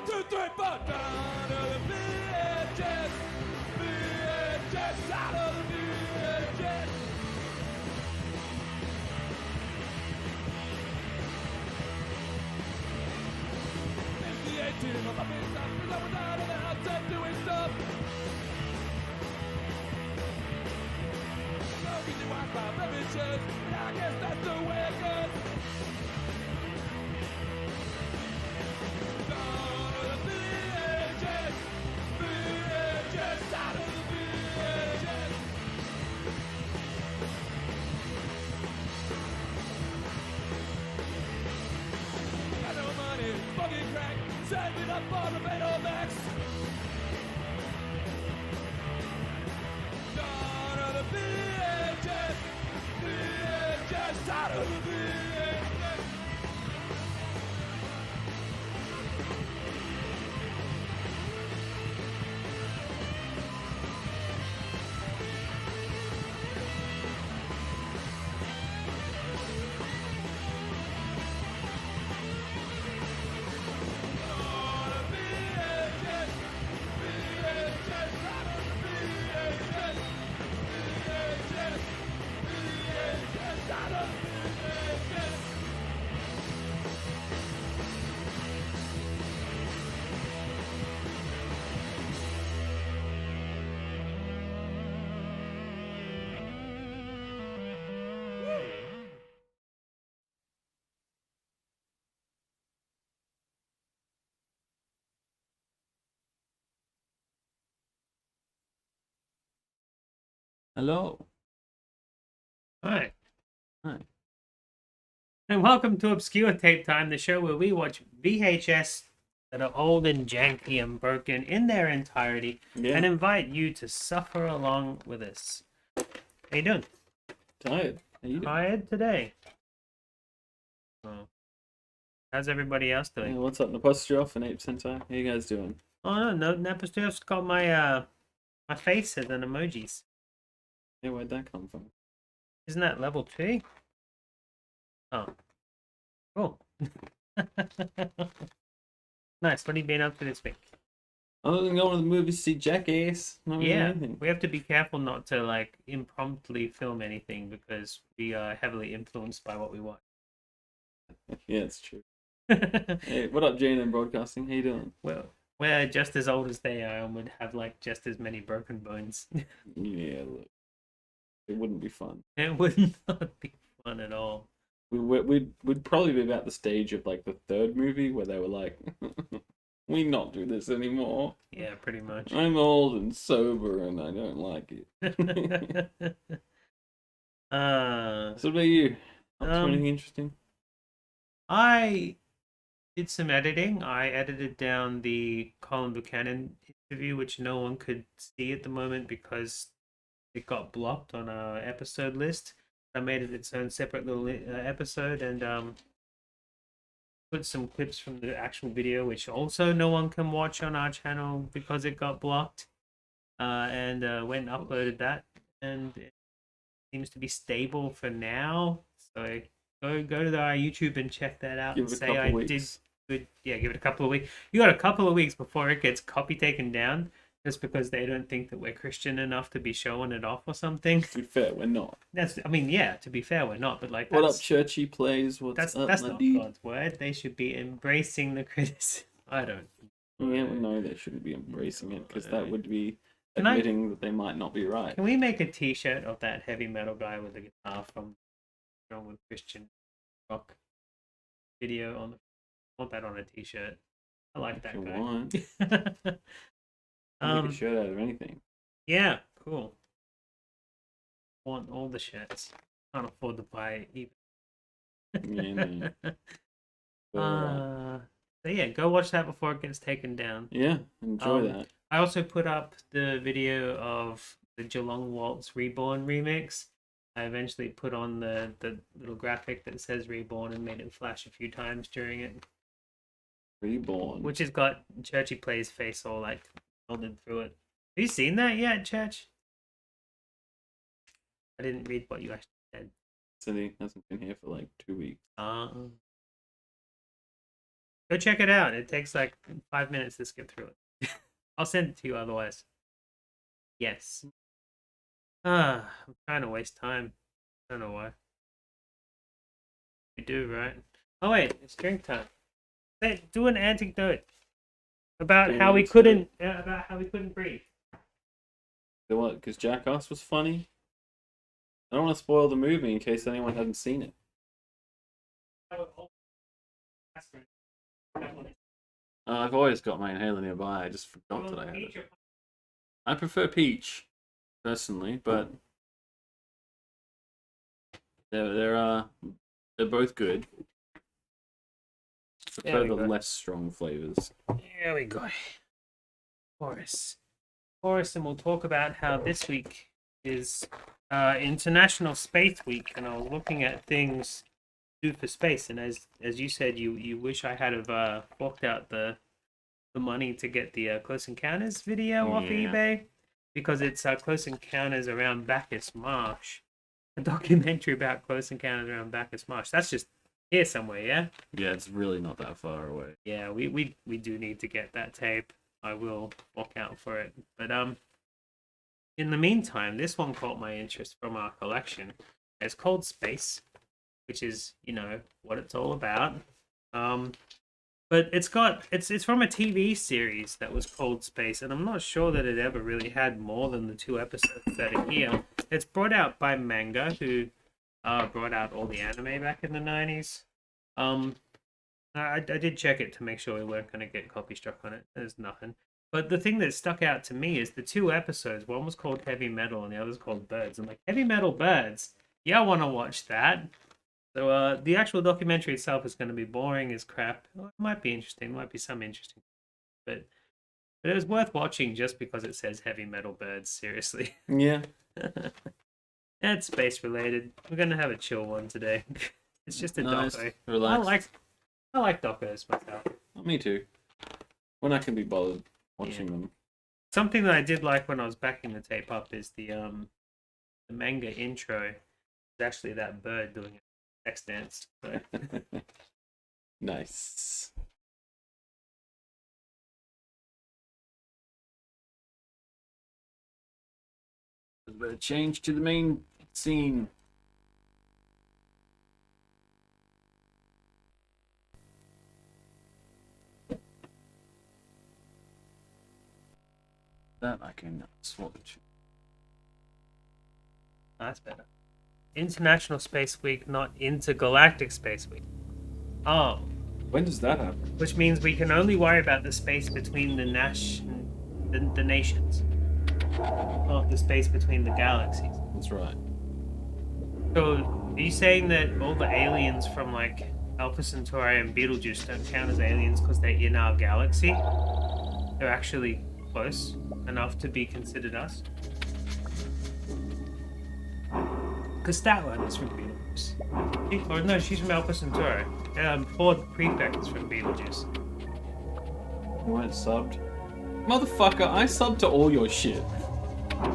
1, 2, 3, 4. Down to the VHS. VHS out of the VHS. It's the 18 of my face. I feel like we're down in the outside doing stuff. No easy Wi-Fi beverages, and I guess that's the way it goes. Down to the VHS. VHS out of the VHS. Got no money, smoking crack, saving up for the Betamax. Down to the VHS. VHS out of the VHS. Hello. Hi, Hi. and welcome to Obscure Tape Time, the show where we watch VHS that are old and janky and broken in their entirety, Yeah. and invite you to suffer along with us. How you doing? Tired. How you doing? Tired today? Oh. How's everybody else Yeah, doing? what's up, Apostrophe and Ape Sentai? How you guys doing? Oh no, Nepostuff's got my my face as an emojis. Yeah, where'd that come from? Isn't that level 2? Oh, cool. Nice. What have you been up to this week? Other than going to the movies to see Jackass, not really Yeah, anything. we have to be careful not to like impromptu film anything because we are heavily influenced by what we watch. Yeah, it's true. Hey, what up, Jane and Broadcasting? How you doing? Well, we're just as old as they are and would have like just as many broken bones. Yeah, look. It wouldn't be fun. It would not be fun at all. We'd probably be about the stage of like the third movie where they were like, we not do this anymore. Yeah, pretty much. I'm old and sober and I don't like it. So what about you? Up to anything interesting? I did some editing. I edited down the Colin Buchanan interview, which no one could see at the moment because it got blocked on our episode list. I made it its own separate little episode and put some clips from the actual video, which also no one can watch on our channel because it got blocked. And went and uploaded that, and it seems to be stable for now. So go to our YouTube and check that out Give and it a say couple I weeks. did good. Yeah, give it a couple of weeks. You got a couple of weeks before it gets copy taken down, just because they don't think that we're Christian enough to be showing it off or something. To be fair, we're not. I mean, yeah. To be fair, we're not. But like, What up, churchy plays? What's that's up, that's my not dude? God's word. They should be embracing the criticism. I don't. Yeah, well, no, they shouldn't be embracing it because that would be Can I- admitting that they might not be right. Can we make a T-shirt of that heavy metal guy with the guitar from Wrong with Christian Rock video on? I want that on a T-shirt. I like that you guy. want. Make a shirt out of anything. Yeah, cool. Want all the shirts. Can't afford to buy it Yeah, either. no. But, So yeah, go watch that before it gets taken down. yeah, enjoy that. I also put up the video of the Geelong Waltz Reborn remix. I eventually put on the little graphic that says Reborn and made it flash a few times during it. Reborn. Which has got Churchy Play's face all like melded through it. Have you seen that yet, Church? I didn't read what you actually said. So he hasn't been here for like 2 weeks. Go check it out. It takes like 5 minutes to skip through it. I'll send it to you otherwise. Yes. I'm trying to waste time. I don't know why. We do, right? Oh wait, it's drink time. Hey, do an anecdote about how we couldn't breathe. So what? Because Jackass was funny? I don't want to spoil the movie in case anyone hasn't seen it. I've always got my inhaler nearby. I just forgot that I had it. I prefer peach, personally, but they're both good. I prefer the less strong flavors. There we go. Chorus, and we'll talk about how this week is International Space Week, and I was looking at things to do for space, and as you said, you wish I had have forked out the money to get the Close Encounters video off eBay, because it's Close Encounters around Bacchus Marsh, a documentary about Close Encounters around Bacchus Marsh. That's just here somewhere, yeah? Yeah, it's really not that far away. Yeah, we do need to get that tape. I will walk out for it. But in the meantime, this one caught my interest from our collection. It's called Space, which is, what it's all about. But it's from a TV series that was called Space, and I'm not sure that it ever really had more than the 2 episodes that are here. It's brought out by Manga, who brought out all the anime back in the 90s. I did check it to make sure we weren't going to get copy struck on it. There's nothing. But the thing that stuck out to me is the 2 episodes. One was called Heavy Metal and the other was called Birds. I'm like, Heavy Metal Birds? Yeah, I want to watch that. So the actual documentary itself is going to be boring as crap. Well, it might be interesting. Might be some interesting. But it was worth watching just because it says Heavy Metal Birds, seriously. Yeah. It's space related. We're going to have a chill one today. It's just a doco. Relax. I like docos myself. Me too. When I can be bothered watching them. Something that I did like when I was backing the tape up is the manga intro. It's actually that bird doing a sex dance. So. Nice. A bit of change to the main scene. That I can switch. That's better. International Space Week, not Intergalactic Space Week. Oh. When does that happen? Which means we can only worry about the space between the nations. Not the space between the galaxies. That's right. So, are you saying that all the aliens from, like, Alpha Centauri and Betelgeuse don't count as aliens because they're in our galaxy? They're actually close enough to be considered us? Because Statline is from Betelgeuse. Or no, she's from Alpha Centauri. Ford Prefect is from Betelgeuse. You weren't subbed? Motherfucker, I subbed to all your shit.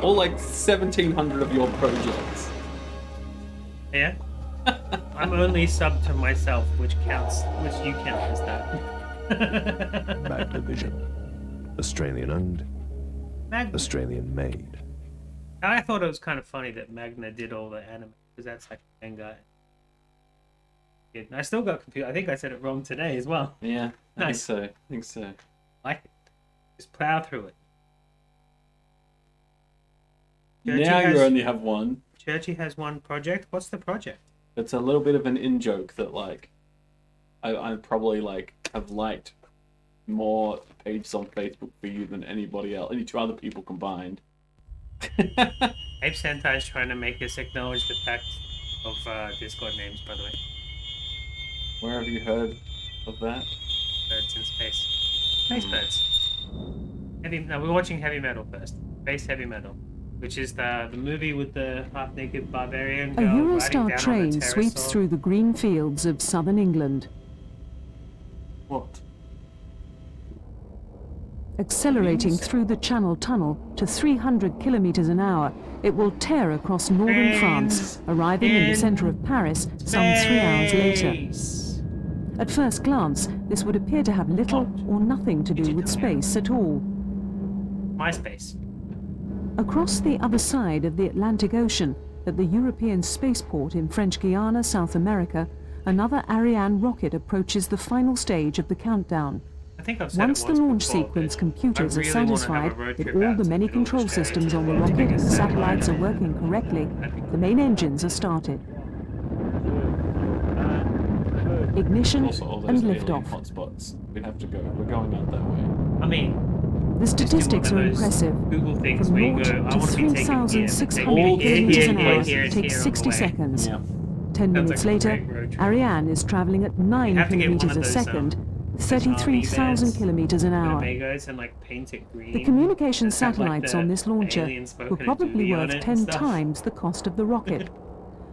All like 1,700 of your projects. Yeah? I'm only subbed to myself, which you count as that. Magnavision. Australian owned. Australian made. I thought it was kind of funny that Magna did all the anime, because that's like a manga. I still got confused. I think I said it wrong today as well. Yeah, Nice. I think so. Like it. Just plow through it. Now you only have one. Churchy has one project. What's the project? It's a little bit of an in-joke that, like, I probably, like, have liked more pages on Facebook for you than anybody else, any 2 other people combined. Ape Sentai is trying to make us acknowledge the fact of Discord names, by the way. Where have you heard of that? Birds in space. Space birds. We're watching Heavy Metal first. Space Heavy Metal. Which is the movie with the half-naked barbarian A girl riding Eurostar down on train the sweeps pterosaur. through the green fields of southern England. What? Accelerating through the Channel Tunnel to 300 kilometers an hour, it will tear across northern France, arriving in the center of Paris some 3 hours later. Space. At first glance, this would appear to have little or nothing to do with space at all. MySpace. Across the other side of the Atlantic Ocean, at the European spaceport in French Guiana, South America, another Ariane rocket approaches the final stage of the countdown. I think I've said Once it the once launch before, sequence but computers I are really wanna have a satisfied road that trip all out the to many the middle of control Australia systems to on the the rocket and biggest satellites are satellite. working correctly, That'd be cool. the main engines are started. Ignition Also, all those and alien liftoff. hotspots. We have to go. We're going out that way. I mean, The just do statistics one are of those impressive. Google things From where you launch go, I to want to be taken here, but take 3,600 me kilometers an hour here, takes on 60 the way. seconds. Yeah. 10 Sounds minutes like a later, great road trip. Ariane is traveling at 9 have to get one kilometers of a those, second, those 33,000 RV kilometers an hour. Winnebagos and like paint it green. The communication and have, like, satellites the on this launcher alien spoken were probably Julie on worth it and 10 stuff. times the cost of the rocket.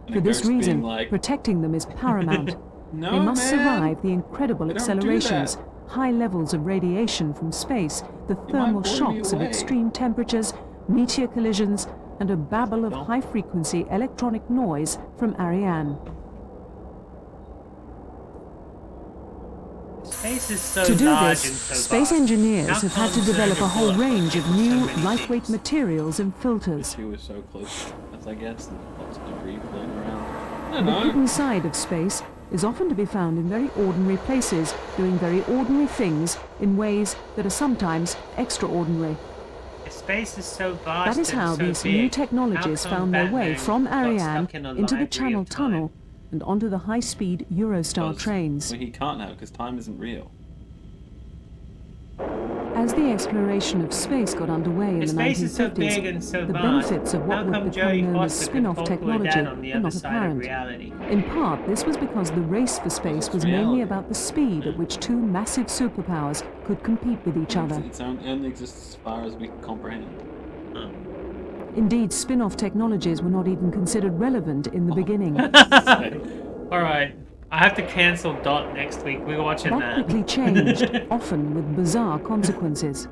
For And this Ghost being reason, like, protecting them is paramount. no, They must man. survive the incredible They don't do accelerations, that. high levels of radiation from space, the might thermal blow me shocks of away. extreme temperatures, meteor collisions, and a babble of Don't. high-frequency electronic noise from Ariane. Space is so To do large this, and so space vast. engineers How have had to come develop a they're whole able to range of do so new, many lightweight things? materials and filters. She was so close, as I guess, and lots of debris floating around. I The don't know. hidden side of space is often to be found in very ordinary places, doing very ordinary things in ways that are sometimes extraordinary. If space is so vast That is and how so these big, new technologies how come found their way Batman from got Ariane stuck in a into the library Channel of time? Tunnel and onto the high-speed Eurostar Because- trains. Well, he can't now because time isn't real. As the exploration of space got underway in If the space is so 1950s, big and so the vast, benefits of how what would come become Jodie known as Foster spin-off could talk to her technology dad on the were other not side of apparent. reality? In part, this was because the race for space was mainly reality. about the speed at which two massive superpowers could compete with each other. It only exists as far as we can comprehend. Indeed, spin-off technologies were not even considered relevant in the beginning. Alright, I have to cancel Dot next week. We're watching That that. quickly changed, often with bizarre consequences.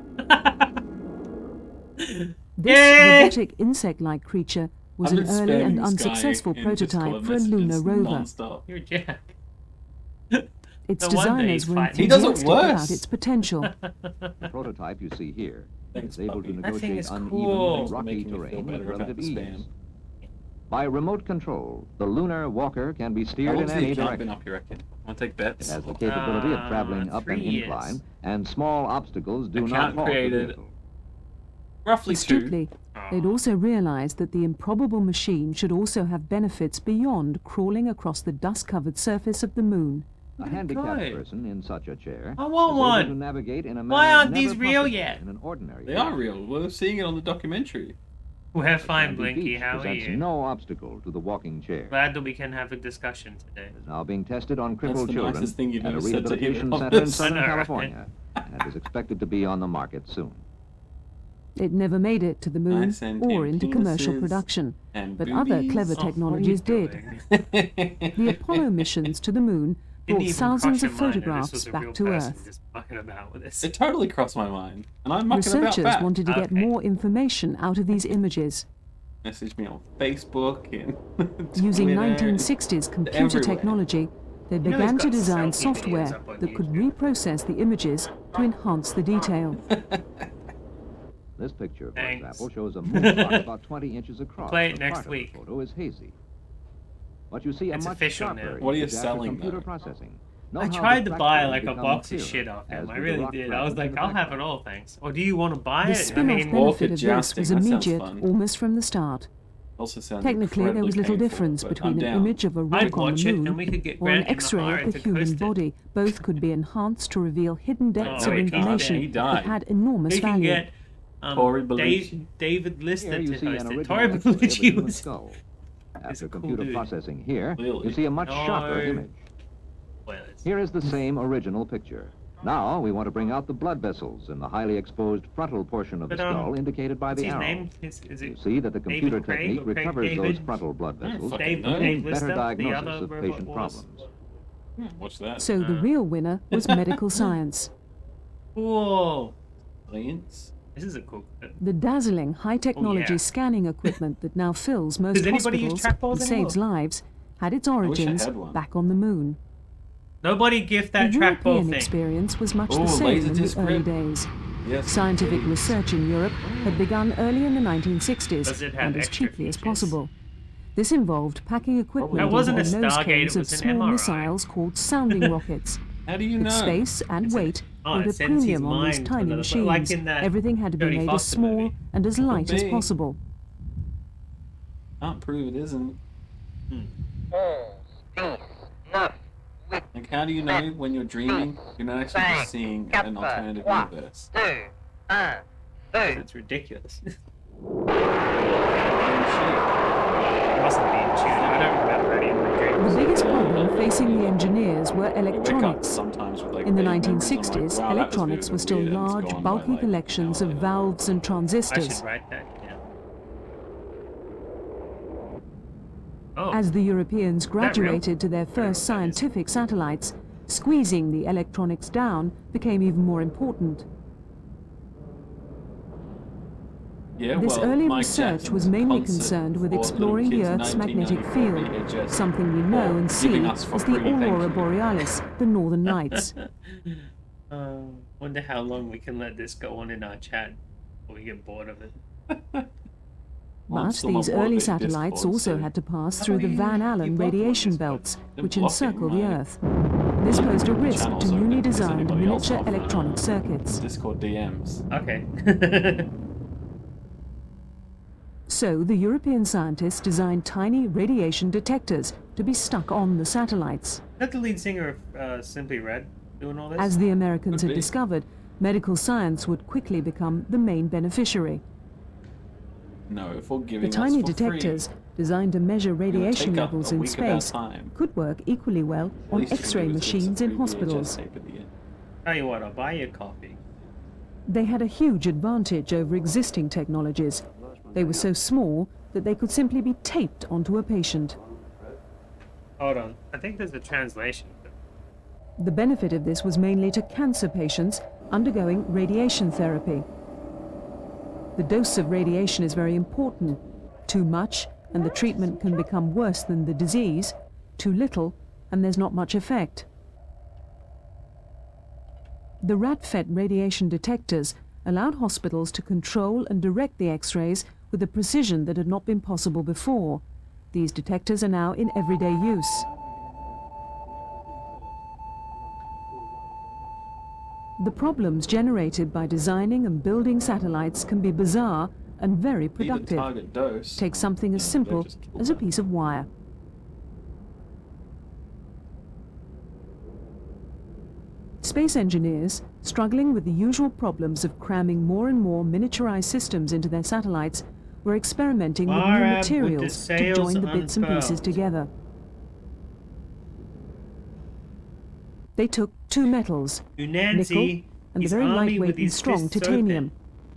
This Yay! robotic insect-like creature was I've an been early spamming and this guy unsuccessful in prototype Discord for a lunar messages rover. non-stop. You're Jack. Its No wonder designers he's were fighting. He does it enthusiastic about worse. its potential. The prototype you see here Thanks, is able to puppy. That thing negotiate is uneven cool. and rocky Making me feel terrain with better about relative the ease. spam. By remote control, the lunar walker can be How steered in long's the any account been direction. up, you reckon? Want to take It bets? has the capability of traveling up an 3 years. incline, and small obstacles do not Account halt the created vehicle. Roughly 2. Astutely, they'd also realized that the improbable machine should also have benefits beyond crawling across the dust-covered surface of the moon. A handicapped good. person in such a chair I want is one. able to navigate in a Why manner aren't never these real possible yet? in an ordinary They vehicle. are real. We're seeing it on the documentary. We're fine, Sandy Blinky. Beach How are presents you? no obstacle to the walking chair. Glad that we can have a discussion today. It is now being tested on That's crippled the children nicest thing you've at a ever said to rehabilitation either of center in us. Southern I know, right? California, and is expected to be on the market soon. It never made it to the moon Nice and or into commercial penises production, and but other boobies. clever Oh, technologies what are you did. doing? The Apollo missions to the moon Didn't brought even thousands cross of your mind that this photographs was a back real to person Earth. just mucking about with this. It totally crossed my mind. And I'm mucking about Researchers back. wanted to get Okay. more information out of these images. Message me on Facebook and Using Twitter. 1960s computer everywhere. technology, they know he's began to got design selfie videos software up on that could YouTube. reprocess the images to enhance the detail. This picture, for Thanks. example, shows a moonspot about 20 inches across. Play it but next part week. Of the photo is hazy. But you see a It's much official sharper now. What are you image after selling, computer though? processing. I Note how tried the to buy fractals like a become box of clearer, shit off as him. I do the really rock did. I was fragments like, in the I'll have it background. all, thanks. Or do you want to buy The it? I spin-off mean, benefit Orchid of this was jousting, that sounds immediate fun. almost from the start. Also sounds Technically, there was little incredibly difference painful, but between I'm an down. image of a I'd rock on watch the it and moon we could get or an Grant in the X-ray heart of the to human coast it. body. Both could be enhanced to reveal hidden depths no, of he can't. information He that died. had enormous We can value. get Tory Bellucci. David Here Lister you to see an host it. original Tory X-ray of a Bellucci human was... skull. a After cool computer dude. processing here, Clearly. you see a much sharper No. image. Spoilers. Here is the same original picture. Now we want to bring out the blood vessels in the highly exposed frontal portion of the But, skull indicated by What's the his arrow. name? Is You it see that the computer David Craig technique or Craig recovers those David? frontal blood vessels, fucking Dave, know. Dave better Lister, the diagnosis other of robot patient was? problems. What's that? So the real winner was medical science. Whoa. Aliens? This is a cool clip. The dazzling high-technology yeah. scanning equipment that now fills most Does anybody use hospitals trackballs and saves anymore? lives had its wish I origins had one. back on the moon. Nobody gift that The trackball European thing. experience was much Oh, the same in the Laserdisc early grip. days. Yes. Scientific research in Europe had begun early in the Does 1960s it have and as extra cheaply as features? possible. This involved packing equipment That wasn't into a nose Stargate, cones it of was an small MRI. missiles called sounding rockets. How do you With know? space and It's an- weight Oh, put it a sends his premium on these mind tiny to machines. like in that Everything had to be Jodie made as Foster small movie. and as light as be. possible. Can't prove it isn't. Peace, enough, with Like, how do you know when you're dreaming you're not actually just seeing an alternative universe? two, un, deux. It's ridiculous. It Oh, mustn't be in tune. I don't remember any of my The dreams. biggest problem facing the engineers were shit. You wake up electronics. sometimes with, like, In the vague memories, I'm like, 1960s, wow, that was electronics really were still weird, and it's large, gone by, bulky like, collections an of hour later. valves and I transistors. should write that down. Oh, As the Europeans real? graduated to their know what first that scientific satellites, squeezing the electronics down became even more important. Yeah, This well, early Mike research Jackson's was mainly concert concerned with for exploring little the kids in Earth's magnetic 1994 field, VHS something we know for and see giving us for as the free, thank aurora you. borealis, the northern lights. wonder how long we can let this go on in our chat before we get bored of it. Well, I'm But still not these bored of early it, satellites Discord, also so- had to pass How through do the you Van Allen keep up on radiation this, belts, They're which blocking encircle the my Earth. This posed a risk channels to open newly in case designed anybody else miniature off, electronic circuits. Discord DMs. Okay. So the European scientists designed tiny radiation detectors to be stuck on the satellites. Is that the lead singer of Simply Red doing all this? As the Americans Could had be. discovered, medical science would quickly become the main beneficiary. No, for The giving tiny us for detectors, free. designed to measure Gonna radiation take up levels a in week of our space, time. could work equally well At on least you X-ray can give us a machines in free VHS hospitals. tape at the end. Tell you what, I'll buy you a coffee. They had a huge advantage over existing technologies. They were so small that they could simply be taped onto a patient. Hold on. I think there's a translation. The benefit of this was mainly to cancer patients undergoing radiation therapy. The dose of radiation is very important. Too much, and the treatment can become worse than the disease. Too little, and there's not much effect. The rat-fed radiation detectors allowed hospitals to control and direct the X-rays with a precision that had not been possible before. These detectors are now in everyday use. The problems generated by designing and building satellites can be bizarre and very Be the productive. target dose. Take something as Yeah, simple they just kill as a that. piece of wire. Space engineers, struggling with the usual problems of cramming more and more miniaturized systems into their satellites, were experimenting with new Arab with the materials to sails join the bits and pieces unfurled. together. They took two metals, Unanzi, nickel and the very lightweight and strong titanium,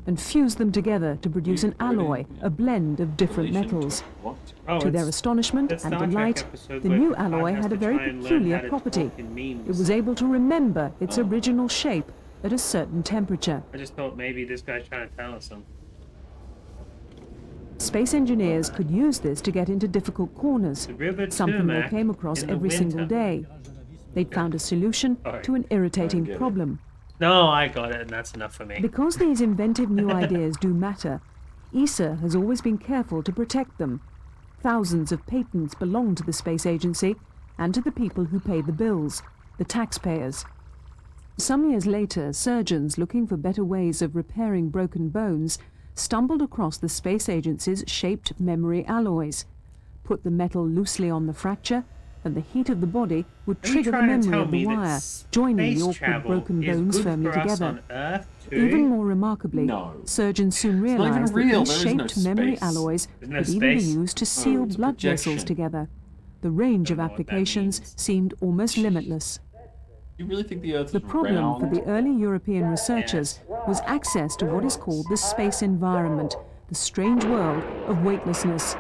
and fused them together to produce an alloy, a blend of different metals. What? Oh, To their it's astonishment that and Star Trek delight, episode the where new Picard alloy has had a to very try and learn peculiar how to property. talk in memes. It was able to remember its Oh. original shape at a certain temperature. I just thought maybe this guy's trying to tell us something. Space engineers could use this to get into difficult corners, The river something they Turmac came across in the every single winter. day. They'd found a solution Sorry. to an irritating get it. problem. No, I got it, and that's enough for me. Because these inventive new ideas do matter, ESA has always been careful to protect them. Thousands of patents belong to the space agency and to the people who pay the bills, the taxpayers. Some years later, surgeons looking for better ways of repairing broken bones stumbled across the space agency's shaped memory alloys. Put the metal loosely on the fracture, and the heat of the body would Are you trigger the trying to memory tell of the me that wire, joining the space awkward travel broken is bones good firmly for us together. on Earth too? Even more remarkably, No. surgeons soon not even realized that real, these there is no shaped memory space. alloys There's no could even be space? used to seal it's a blood vessels projection. together. The range of Don't know what that applications means. seemed almost limitless. You really think the Earth The is problem round? for the early European researchers was access to what is called the space environment, the strange world of weightlessness.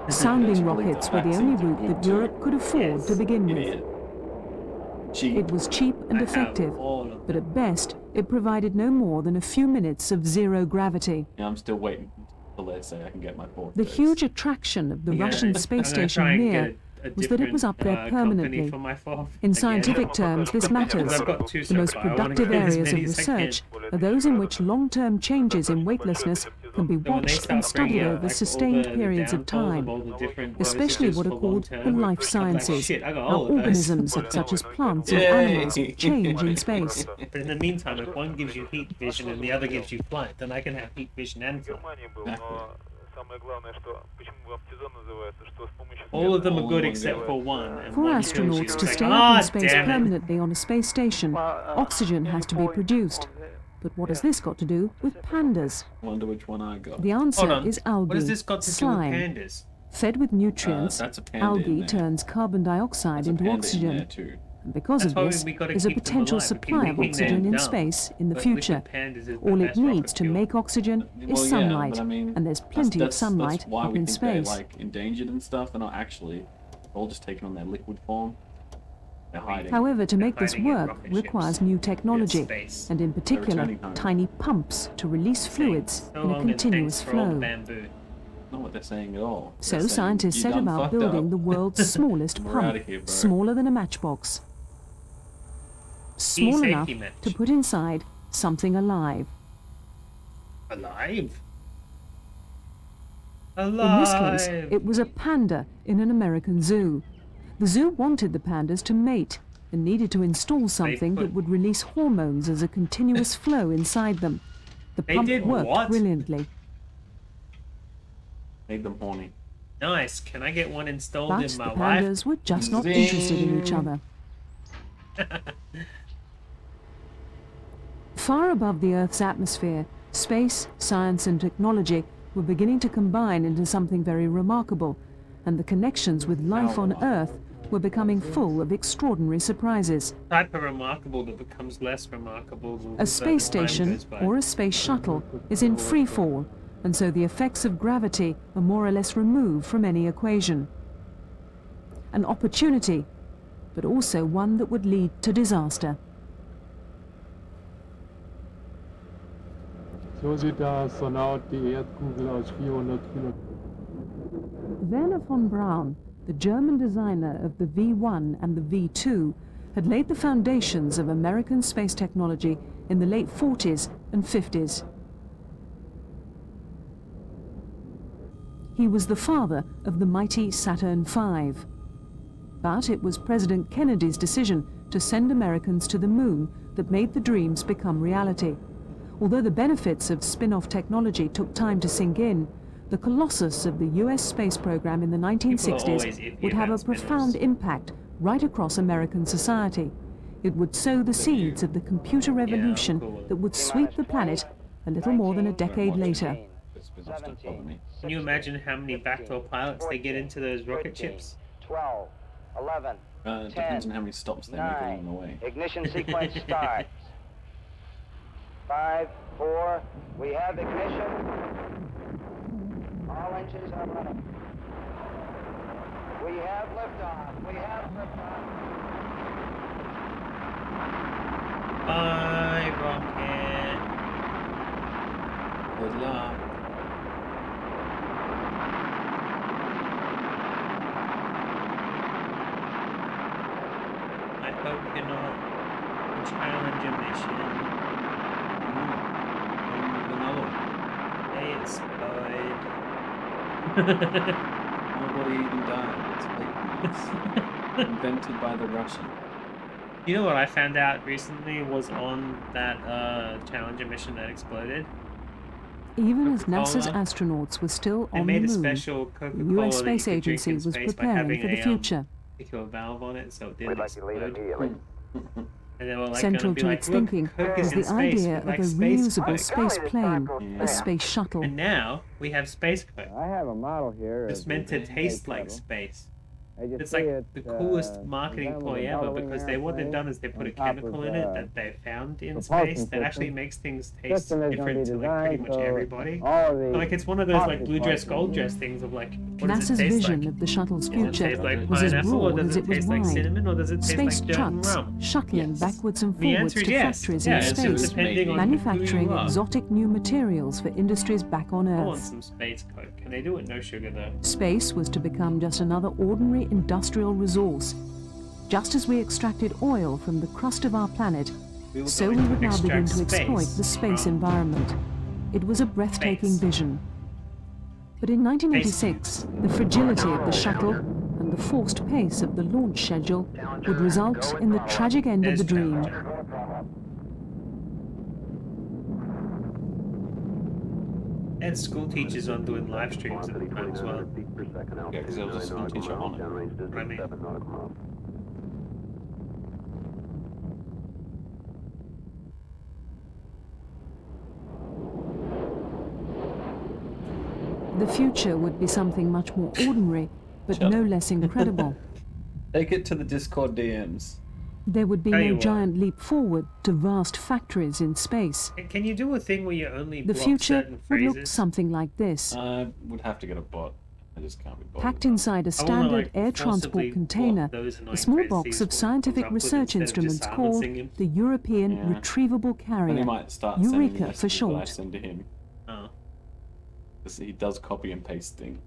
Sounding rockets were the only route that Europe could afford to begin with. Idiot. Cheap. It was cheap and I have effective, all of but at best it provided no more than a few minutes of zero gravity. Yeah, I'm still waiting until they say I can get my port. The huge attraction of the Yeah, Russian I'm space gonna station try and Mir get a was that it was up there different, company permanently. for my fourth. In again. scientific terms, this matters. I've got two The most so far. I wanna productive go as areas of many as I can. research are those in which long-term changes in weightlessness can be So when they watched and start bringing studied out, over like, sustained all the periods of downfalls time, all the different especially dosages what are for called the long-term, life I'm like, sciences, shit, I got how all of those. organisms such as plants and Yay! animals change in space. But in the meantime, if one gives you heat vision and the other gives you flight, then I can have heat vision and flight. All of them are good except for one. And For one kills you. astronauts It's to like, stay "Ah, up in space damn it." permanently on a space station, oxygen has to be produced. But what has this got to do with pandas? Wonder which one I got. The Hold answer on. is algae, What has this got to slime. do with pandas? Fed with nutrients, that's a panda in algae there. turns carbon dioxide There's a into panda in oxygen. there too. And because That's of why this, we gotta is a keep them potential alive. supply of Keeping oxygen them in dumb. space in the But future. liquid pandas is the All it best needs rocket to fuel. make oxygen Well, is yeah, sunlight, but I mean, and there's plenty of sunlight that's why up we in think they're space. like endangered and stuff. They're not actually. They're all just taken on their liquid form. They're hiding. However, to make this hiding in work rocket requires ships. new technology, Space. and in particular, returning home. tiny pumps to release fluids So in a long and continuous thanks for all the flow. bamboo. Not what they're saying at all. So They're saying, scientists "You set done about fucked building up." the world's smallest We're pump, outta here, bro. smaller than a matchbox. Small safety enough match. to put inside something alive. Alive? In Alive! this case, it was a panda in an American zoo. The zoo wanted the pandas to mate and needed to install something that would release hormones as a continuous flow inside them. The They pump did worked what? brilliantly, Made them horny. Nice. Can I get one installed but in the my life? pandas were just not interested in each other. Far above the Earth's atmosphere, space, science and technology were beginning to combine into something very remarkable, and the connections with life on Earth were becoming full of extraordinary surprises. Type of remarkable that becomes less remarkable. A space station or a space shuttle is in free fall, and so the effects of gravity are more or less removed from any equation. An opportunity, but also one that would lead to disaster. So sieht der Astronaut die Erdkugel aus 400 Kilometern. Werner von Braun, the German designer of the V1 and the V2, had laid the foundations of American space technology in the late 40s and 50s. He was the father of the mighty Saturn V. But it was President Kennedy's decision to send Americans to the moon that made the dreams become reality. Although the benefits of spin-off technology took time to sink in, the colossus of the US space program in the 1960s would have a profound impact right across American society. It would sow the seeds of the computer revolution that would sweep the planet a little more than a decade later. Can you imagine how many backdoor pilots they get into those rocket ships? 12, 11, It depends on how many stops they make along the way. ignition sequence starts. 5, 4, we have ignition. All engines are running. We have liftoff. We have liftoff. Bye, rocket. Good luck. I hope you're not challenge a mission. Hey, it's Bud. Nobody even died. It's fake news. Invented by the Russian. You know what I found out recently was on that Challenger mission that exploded? Even as Coca-Cola. NASA's astronauts were still They on the made a moon, special the Coca-Cola US that Space you could drink Agency in was space by preparing having for the a future. particular valve on it so it We'd didn't like to leave explode. immediately. And they were like Central gonna be to like, its look, thinking Coke was is in the space. idea We of like a space reusable Coke. space plane, Yeah. a space shuttle. And now we have space Coke. I have a model here. It's of meant to the taste space like shuttle. space. As you It's see, like it, the coolest marketing resembles ploy a ever bellowing because what they've done is they put a airplane on top chemical of, in it that they found in propulsion space that actually system. makes things taste System is gonna different be to like pretty designed much so everybody. all of the Like it's one of those like coffee blue dress, parts gold dress things of like what does NASA's it taste vision like? of the shuttle's Does it future taste like was as pineapple or broad does as it it was taste like wide. cinnamon or does it taste Space like dirt and trucks rum? shuttling Yes. backwards and The forwards answer is to yes. factories Yeah, in it's space, just depending on manufacturing who you are. exotic new materials for industries back on I want Earth. some space Coke. Can they do it no sugar though? Space was to become just another ordinary industrial resource. Just as we extracted oil from the crust of our planet, We were so going we to would now begin extract to exploit space the space from environment. It was a breathtaking space. vision. But in 1986, the fragility of the shuttle and the forced pace of the launch schedule would result in the tragic end of the There's dream. And school teachers on doing live streams at the time as well. Yeah, because there was a school teacher on it. I mean, The future would be something much more ordinary, but Shut no up. less incredible. Take it to the Discord DMs. There would be Tell you no what. giant leap forward to vast factories in space. can you do a thing where you only The block future certain would look phrases? something like this. I would have to get a bot. I just can't be bothered. Packed inside a I wanna, standard like, air forcibly transport container, block those annoying a small phrases box of what scientific comes up with research instead of just instruments called silencing him. the European Yeah. Retrievable And he Carrier, might start sending me Eureka for messages that I short. send to him. Oh. Because he does copy and pasting.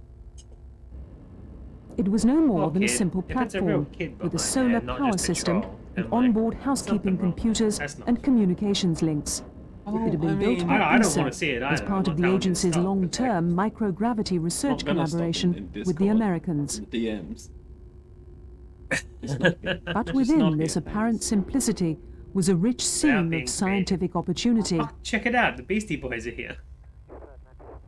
It was no more Well, than a kid, simple if it's a real platform kid with a behind solar there, not power just a system troll, and then, like, onboard there's housekeeping something wrong. computers That's not and fair. communications links. Oh, It had been I built mean- by I don't wanna ESA see it as either. part I'm of the not telling you to agency's stop, but, long-term microgravity research Not gonna stop collaboration in with the Discord. Americans. In the DMs. It's not here. But It's within not this here, apparent thanks. simplicity was a rich seam being of scientific opportunity. Oh, check it out, the Beastie Boys are here.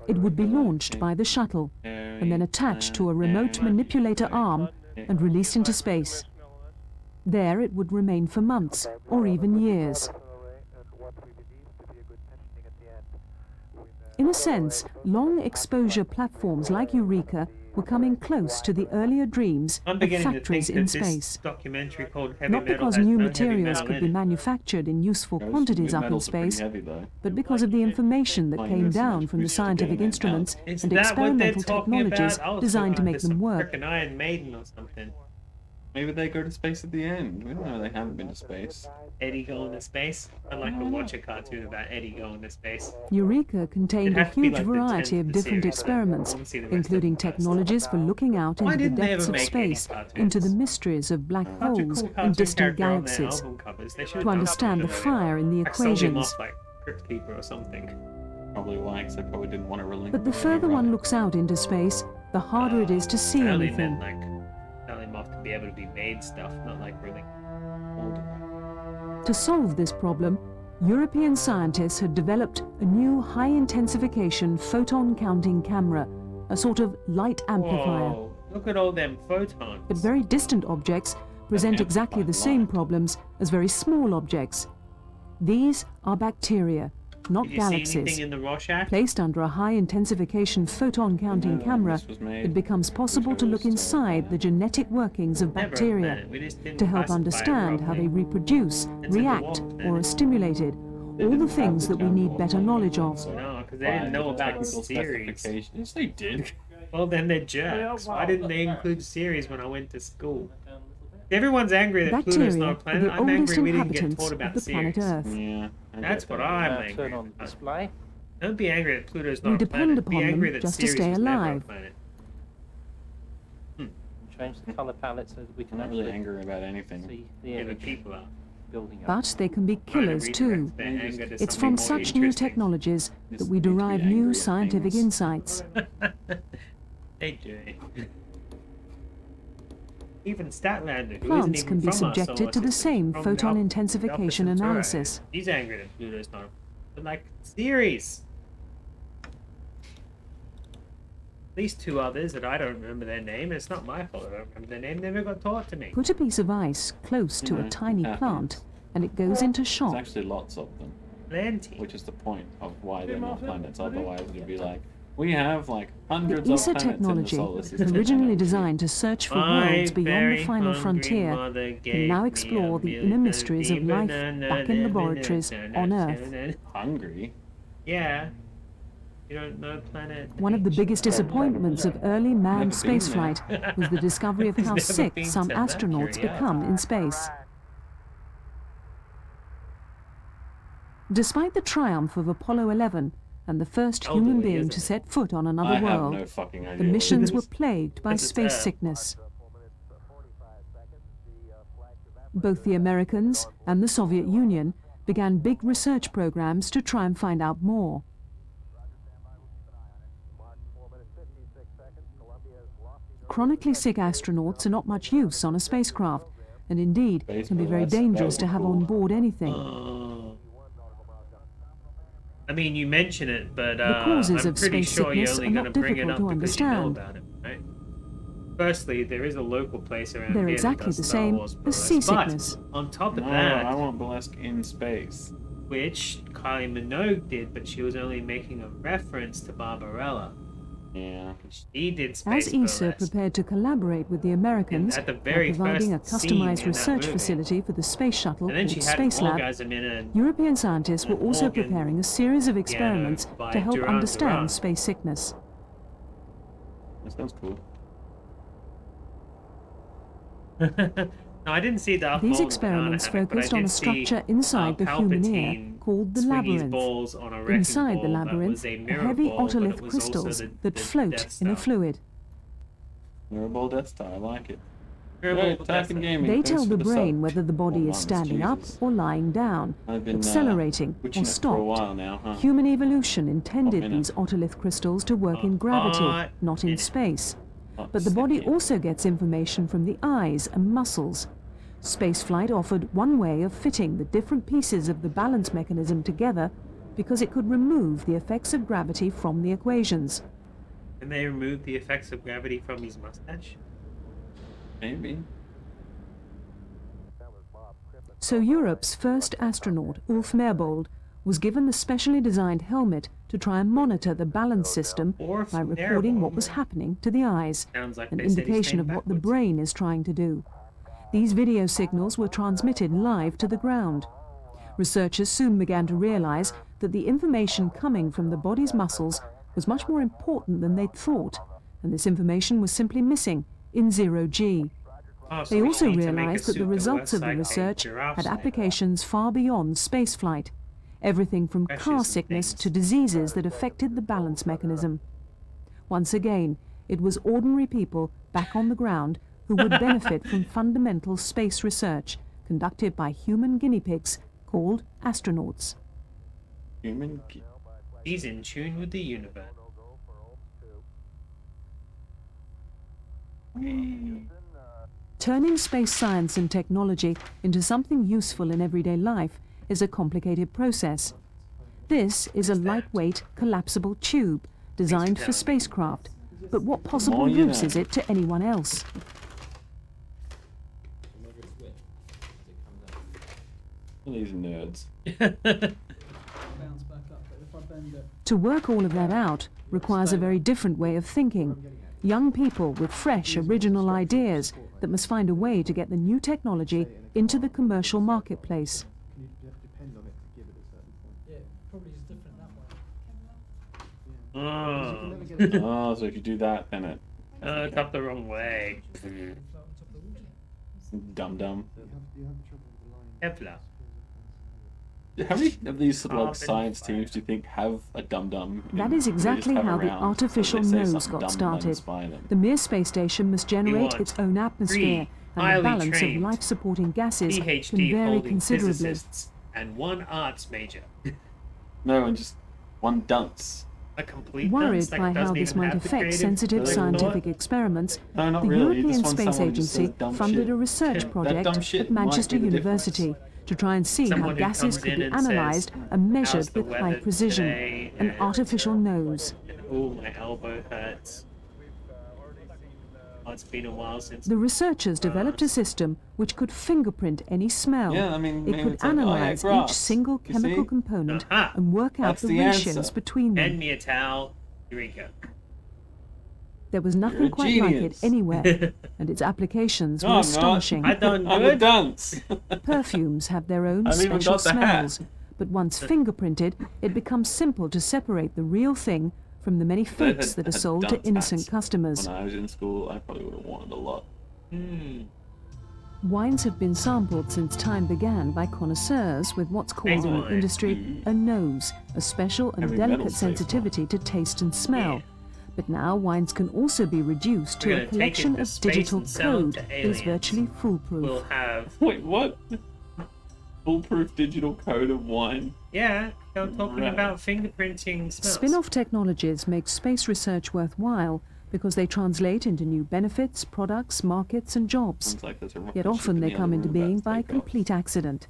It would be launched by the shuttle and then attached to a remote manipulator arm and released into space. There it would remain for months or even years. In a sense, long exposure platforms like Eureka were coming close to the earlier dreams I'm of beginning to factories think in that this space. documentary called Heavy Not Metal because has new no heavy materials metal could in be it. manufactured in useful Those quantities up in metals are pretty space, heavy, though. but because of the information that Like came this down much from the boost to scientific getting it out. instruments Is and that what they're experimental talking technologies about? I was designed to thinking make this them work. frickin' Iron Maiden or something. Maybe they go to space at the end. We don't know they haven't been to space. Eddie going to space? I'd like to watch a cartoon about Eddie going to space. Eureka contained It'd a have to be huge like the variety 10th of of the different series, but I experiments, wanna see the rest of including them first. technologies for looking out Why into the didn't they depths ever of make any space, cartoons? into the mysteries of black Such a holes cool and cartoon distant character on their galaxies, album covers. They should've to done understand the something with it. fire in the Like sold him equations. off like Crypt Keeper or something. Probably why, 'cause they probably didn't want to relinquish. But the further one looks out into space, the harder it is to see I only anything. meant like sell him off to be able to be made stuff, not like really old. To solve this problem, European scientists had developed a new high-intensification photon-counting camera, a sort of light amplifier. Whoa, look at all them photons. But very distant objects present exactly the same light. problems as very small objects. These are bacteria, not Did you see anything galaxies. in the Rorschach? Placed under a high-intensification photon-counting No, camera, this was made it becomes possible to look because, inside the genetic workings of Never bacteria met it. We just didn't to help classify it understand how they properly. reproduce, It's in the react, water, or man. are stimulated, all the things that we need better knowledge of. No, because they didn't know about the series. Yes, they did. Well, then they're jerks. Why didn't they include series when I went to school? Everyone's angry that Pluto's Bacteria not a are planet. the I'm oldest angry we didn't get inhabitants taught of about the the planet series. Earth. Yeah. I That's get what that. I'm Turn angry on about. display. Don't be angry that Pluto's We not a depend planet. upon Be angry them that just to Sirius stay was never a alive. planet. Change the color palette so that we I'm can not really actually angry about anything. see the Yeah, the image people are. building up. But they can be trying to killers too. redirect their anger to It's something from more such new interesting. technologies that Just we need to be derive angry new at scientific things. insights. They do. Even Statlander, who Plants isn't can even be from our subjected solar to the system, same from photon the intensification Alpha Centauri. analysis. He's angry that Pluto's not. But like Ceres. These two others that I don't remember their name. It's not my fault. I don't remember their name. They never got taught to me. Put a piece of ice close to a Mhm, tiny happens. plant and it goes into There's shock. actually lots of them, Plenty. which is the point of why they're not planets. Otherwise, it'd be like, we have like The hundreds of ESA planets in the technology, solar system. originally designed to search for worlds beyond the final frontier, can now explore the inner mysteries of life back in laboratories on Earth. Hungry? Yeah. You don't know planet. One of the biggest disappointments of early manned Never been spaceflight was the discovery of He's how never sick been some to astronauts Mercury, yeah. become in space. Despite the triumph of Apollo 11 and the first human Elderly, being isn't to it? set foot on I another have world, no fucking idea. the what it missions were is. plagued by This is space Earth. sickness. Both the Americans and the Soviet Union began big research programs to try and find out more. Chronically sick astronauts are not much use on a spacecraft, and indeed can be very dangerous to have on board anything. I mean, you mention it, but The causes I'm of pretty space sure you're sickness only are going not to bring it difficult up to because you know understand. about it, right? Firstly, there is a local place around They're here exactly that the does Star same Wars as burlesque. seasickness. But on top of No, that, I want burlesque in space. which Kylie Minogue did, but she was only making a reference to Barbarella. Yeah. She did space As ESA burlesque. prepared to collaborate with the Americans At the by very providing a first scene in customized that research movie. facility for the space shuttle And then called she had Space an Lab, orgasm in a European scientists were an also organ preparing a series of experiments by to help Duran understand Duran. space sickness. That sounds cool. No, I didn't see Darth These Maul in the experiments banana hammock, but I focused on did a structure see, inside the human ear Palpatine called the swing his labyrinth. balls on a wrecking Inside the ball that labyrinth was a are mirror heavy ball, but it otolith was crystals also that the float Death in a Star. fluid. Mirrorball Death Star, I like it. Mirror Right, ball Talking Death Star. Gaming, They thanks tell for the brain sub. whether the body 4 is months, standing Jesus. up or lying down, I've been accelerating twitching or it for a stopped. while now, huh? Human evolution intended minute. these otolith crystals to work in gravity, hot not in minute. space. Hot But the body second. also gets information from the eyes and muscles. Spaceflight offered one way of fitting the different pieces of the balance mechanism together because it could remove the effects of gravity from the equations. And they removed the effects of gravity from his mustache. Maybe. So Europe's first astronaut, Ulf Merbold, was given the specially designed helmet to try and monitor the balance system Ulf by recording what Merbold. was happening to the eyes, Sounds like an they said his indication name of what the backwards. brain is trying to do. These video signals were transmitted live to the ground. Researchers soon began to realize that the information coming from the body's muscles was much more important than they'd thought, and this information was simply missing in zero-G. Oh, so They we also need to make a realized that suit the results of looks the like a research giraffe's had neck. applications far beyond spaceflight, everything from Crashes car and sickness things. to diseases that affected the balance mechanism. Once again, it was ordinary people back on the ground who would benefit from fundamental space research conducted by human guinea pigs called astronauts. Human. He's in tune with the universe. Turning space science and technology into something useful in everyday life is a complicated process. This is a lightweight, collapsible tube designed for spacecraft. But what possible more you use know. is it to anyone else? These nerds. To work all of that out requires a very different way of thinking. Young people with fresh, original ideas that must find a way to get the new technology into the commercial marketplace. Oh, Oh, so if you do that, then it cut the wrong way. dum dum. Kevlar. How many of these sort of like Carbon science fiber. teams do you think have a dum dum? That is exactly how the artificial nose got started. The Mir space station must generate want its own atmosphere, and the highly balance of trained life-supporting gases can PhD vary holding considerably. physicists and one arts major. No, and just one dunce. A complete Worried dunce that by how doesn't this even might have the affect creative sensitive thought. scientific experiments, No, not the really. European This one's Space someone who just Agency says dumb funded shit. a research That project dumb shit at might Manchester be the University difference. to try and see how Someone who gases comes could in be and says, analysed and "How's measured the with high weather precision. today?" An And- artificial nose. Oh, my elbow hurts. Oh, it's been a while since. The researchers developed a system which could fingerprint any smell. Yeah, I mean, It maybe could it's like, oh, yeah, analyse grass. each single You chemical see? component Aha. and work out That's the the ratios answer. between Hand them. me a towel. Eureka. There was You're nothing a quite like it genius. anywhere, and its applications No, were I'm not. astonishing. I done I'm a good. dunce. Perfumes have their own I've even special got the hat. smells, but once fingerprinted, it becomes simple to separate the real thing from the many If I fakes had- that are had sold to dunce innocent hats customers. When I was in school, I probably would have wanted a lot. Wines have been sampled since time began by connoisseurs with what's called in the Wine. industry a nose, a special and Heavy metal delicate safe sensitivity to taste and smell. But now wines can also be reduced to We're a gonna take collection it to of space digital and sell code to that is aliens. virtually foolproof. We'll have... Wait, what? Foolproof digital code of wine. Yeah, I'm talking Right. about fingerprinting smells. Spin-off technologies make space research worthwhile because they translate into new benefits, products, markets and jobs. Sounds like there's a rocket Yet ship often in they the come other into room about being to by take off. complete accident.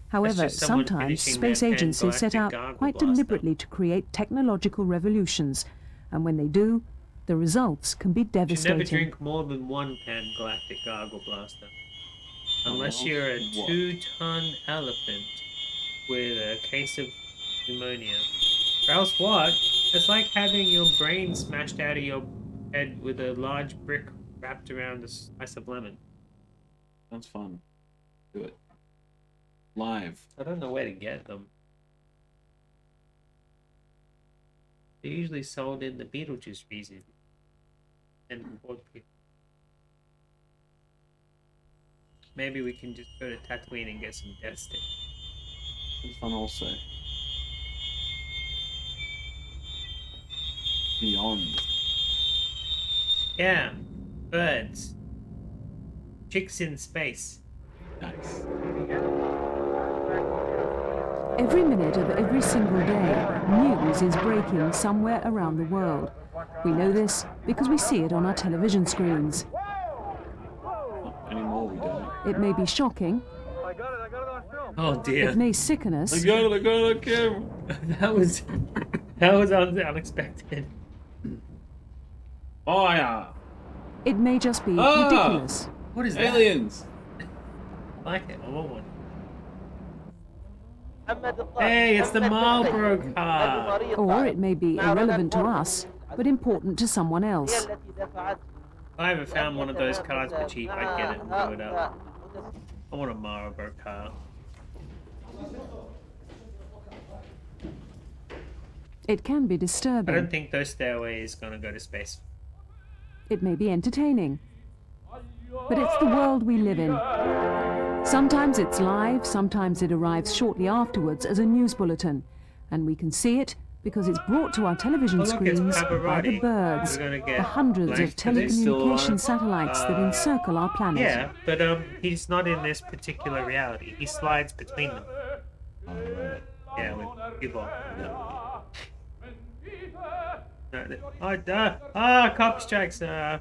However, just someone sometimes finishing their space agencies set out pan-galactic quite gargle blaster. deliberately to create technological revolutions, and when they do, the results can be You should never devastating. drink more than one pan-galactic gargle blaster. Unless Oh, you're a what? 2-ton elephant with a case of pneumonia. Or else what? It's like having your brain smashed out of your head with a large brick wrapped around a slice of lemon. Sounds fun. Do it. Live. I don't know where to get them. They're usually sold in the Beetlejuice region. And maybe we can just go to Tatooine and get some death stick. Sounds fun also. Beyond. Yeah, birds. Chicks in space. Nice. Every minute of every single day, news is breaking somewhere around the world. We know this because we see it on our television screens. Not anymore, we don't. It may be shocking, Oh dear. it may sicken us, I got it on camera. that was unexpected. Fire! it may just be Ah! ridiculous. What is that? Aliens! I like it. I want one. Hey, Hey, it's the Marlboro car. Or it may be irrelevant to us, but important to someone else. If I ever found one of those cars for cheap, I'd get it and blow it up. I want a Marlboro car. It can be I disturbing. don't think those stairway is gonna go to space. It may be entertaining. But it's the world we live in. Sometimes it's live, sometimes it arrives shortly afterwards as a news bulletin. And we can see it because it's brought to our television Oh, look, it's screens by the Pavarotti. birds, We're gonna get the hundreds of blank to this. telecommunication satielites that encircle our planet. Yeah, but he's not in this particular reality. He slides between them. Yeah, with people. Cop strikes. No.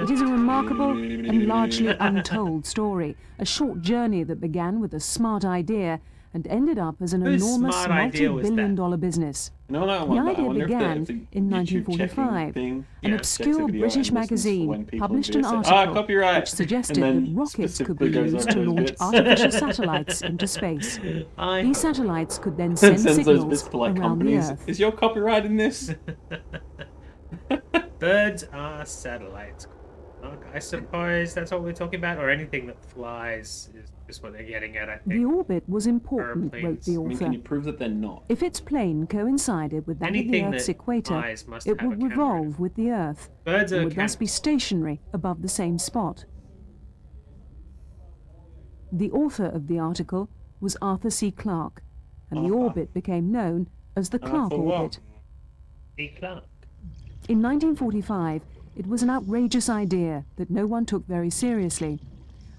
It is a remarkable and largely untold story, a short journey that began with a smart idea and ended up as an Whose enormous smart idea was multi-billion-dollar business. You know what I The wonder? I idea wonder began if the in YouTube checking 1945. thing An Yeah. checks obscure the video British and listens for when magazine people published do an say, article copyright, which suggested and then that rockets could be specifically goes used over to those launch bits. artificial satellites into space. I These satellites could then send Sends those signals bits to like around the companies. Earth. Is your copyright in this? Birds are satellites. I suppose that's what we're talking about, or anything that flies is what they're getting at, I The think. orbit was important, wrote Airplanes. the I mean, author. can you prove that they're not? If its plane coincided with that of the Anything Earth's that equator, flies must it have would a camera in revolve it. with the Earth Birds and are would thus be cameras. stationary above the same spot. The author of the article was Arthur C. Clarke, and the orbit became known as the Clarke Arthur what? orbit. D. Clark. In 1945, it was an outrageous idea that no one took very seriously.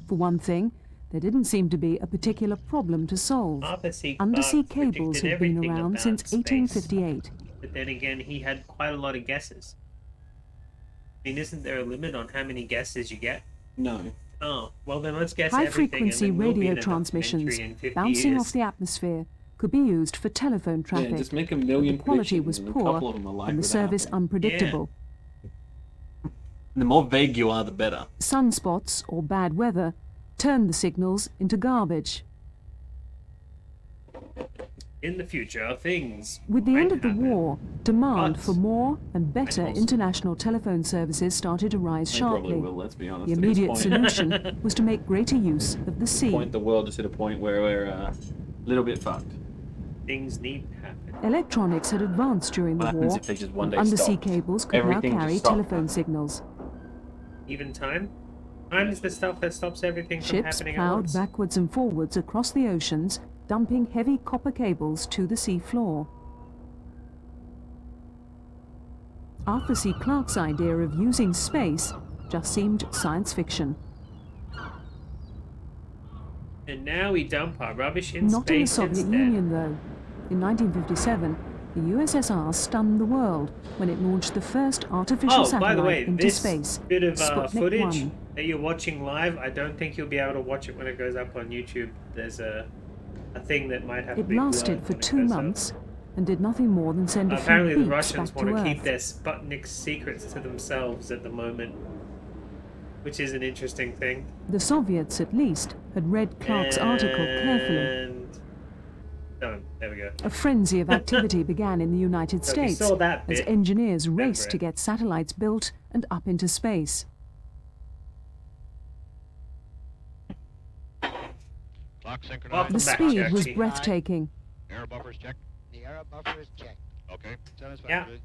For one thing, there didn't seem to be a particular problem to solve. Arthur C. Clarke Undersea cables predicted had been everything around about since space. 1858. But then again, he had quite a lot of guesses. I mean, isn't there a limit on how many guesses you get? No. Oh, well then let's guess everything. High-frequency and then we'll be radio in a transmissions documentary in 50 bouncing years. off the atmosphere could be used for telephone Yeah, traffic. just make a but million the quality predictions was and a poor couple of them are likely and the to service happen. unpredictable. The more vague you are, the better. Sunspots or bad weather turned the signals into garbage. In the future, things With the might end of the happen. war, demand But for more and better also- international telephone services started to rise They probably sharply. will, let's be honest. The at this immediate point. solution was to make greater use of the sea. The world is at a point where we're a little bit fucked. Things need to happen. Electronics had advanced during the What happens war, if they just one and day undersea stopped? cables could now Everything just carry stopped. telephone signals. Even time? Time is the stuff that stops everything from Ships happening at ploughed once. backwards and forwards across the oceans, dumping heavy copper cables to the sea floor. Arthur C. Clarke's idea of using space just seemed science fiction. And now we dump our rubbish in Not in the space Soviet instead. Union, though. In 1957, the USSR stunned the world when it launched the first artificial Oh, by the way, satellite into this space, bit of Sputnik footage 1. that you're watching live, I don't think you'll be able to watch it when it goes up on YouTube. There's a thing that might have to It be blurred lasted for when it 2 goes up. months and did nothing more than send a Apparently few the beeps Russians back want to to keep Earth. their Sputnik secrets to themselves at the moment, which is an interesting thing. The Soviets, at least, had read Clarke's article carefully. And done. There we go. A frenzy of activity began in the United So if you States saw that as bit, engineers remember raced to it. get satellites built and up into space. Clock synchronized. Welcome The back, speed was Jackie. breathtaking. Air buffers checked. The air buffer is checked. Okay. Satisfactory.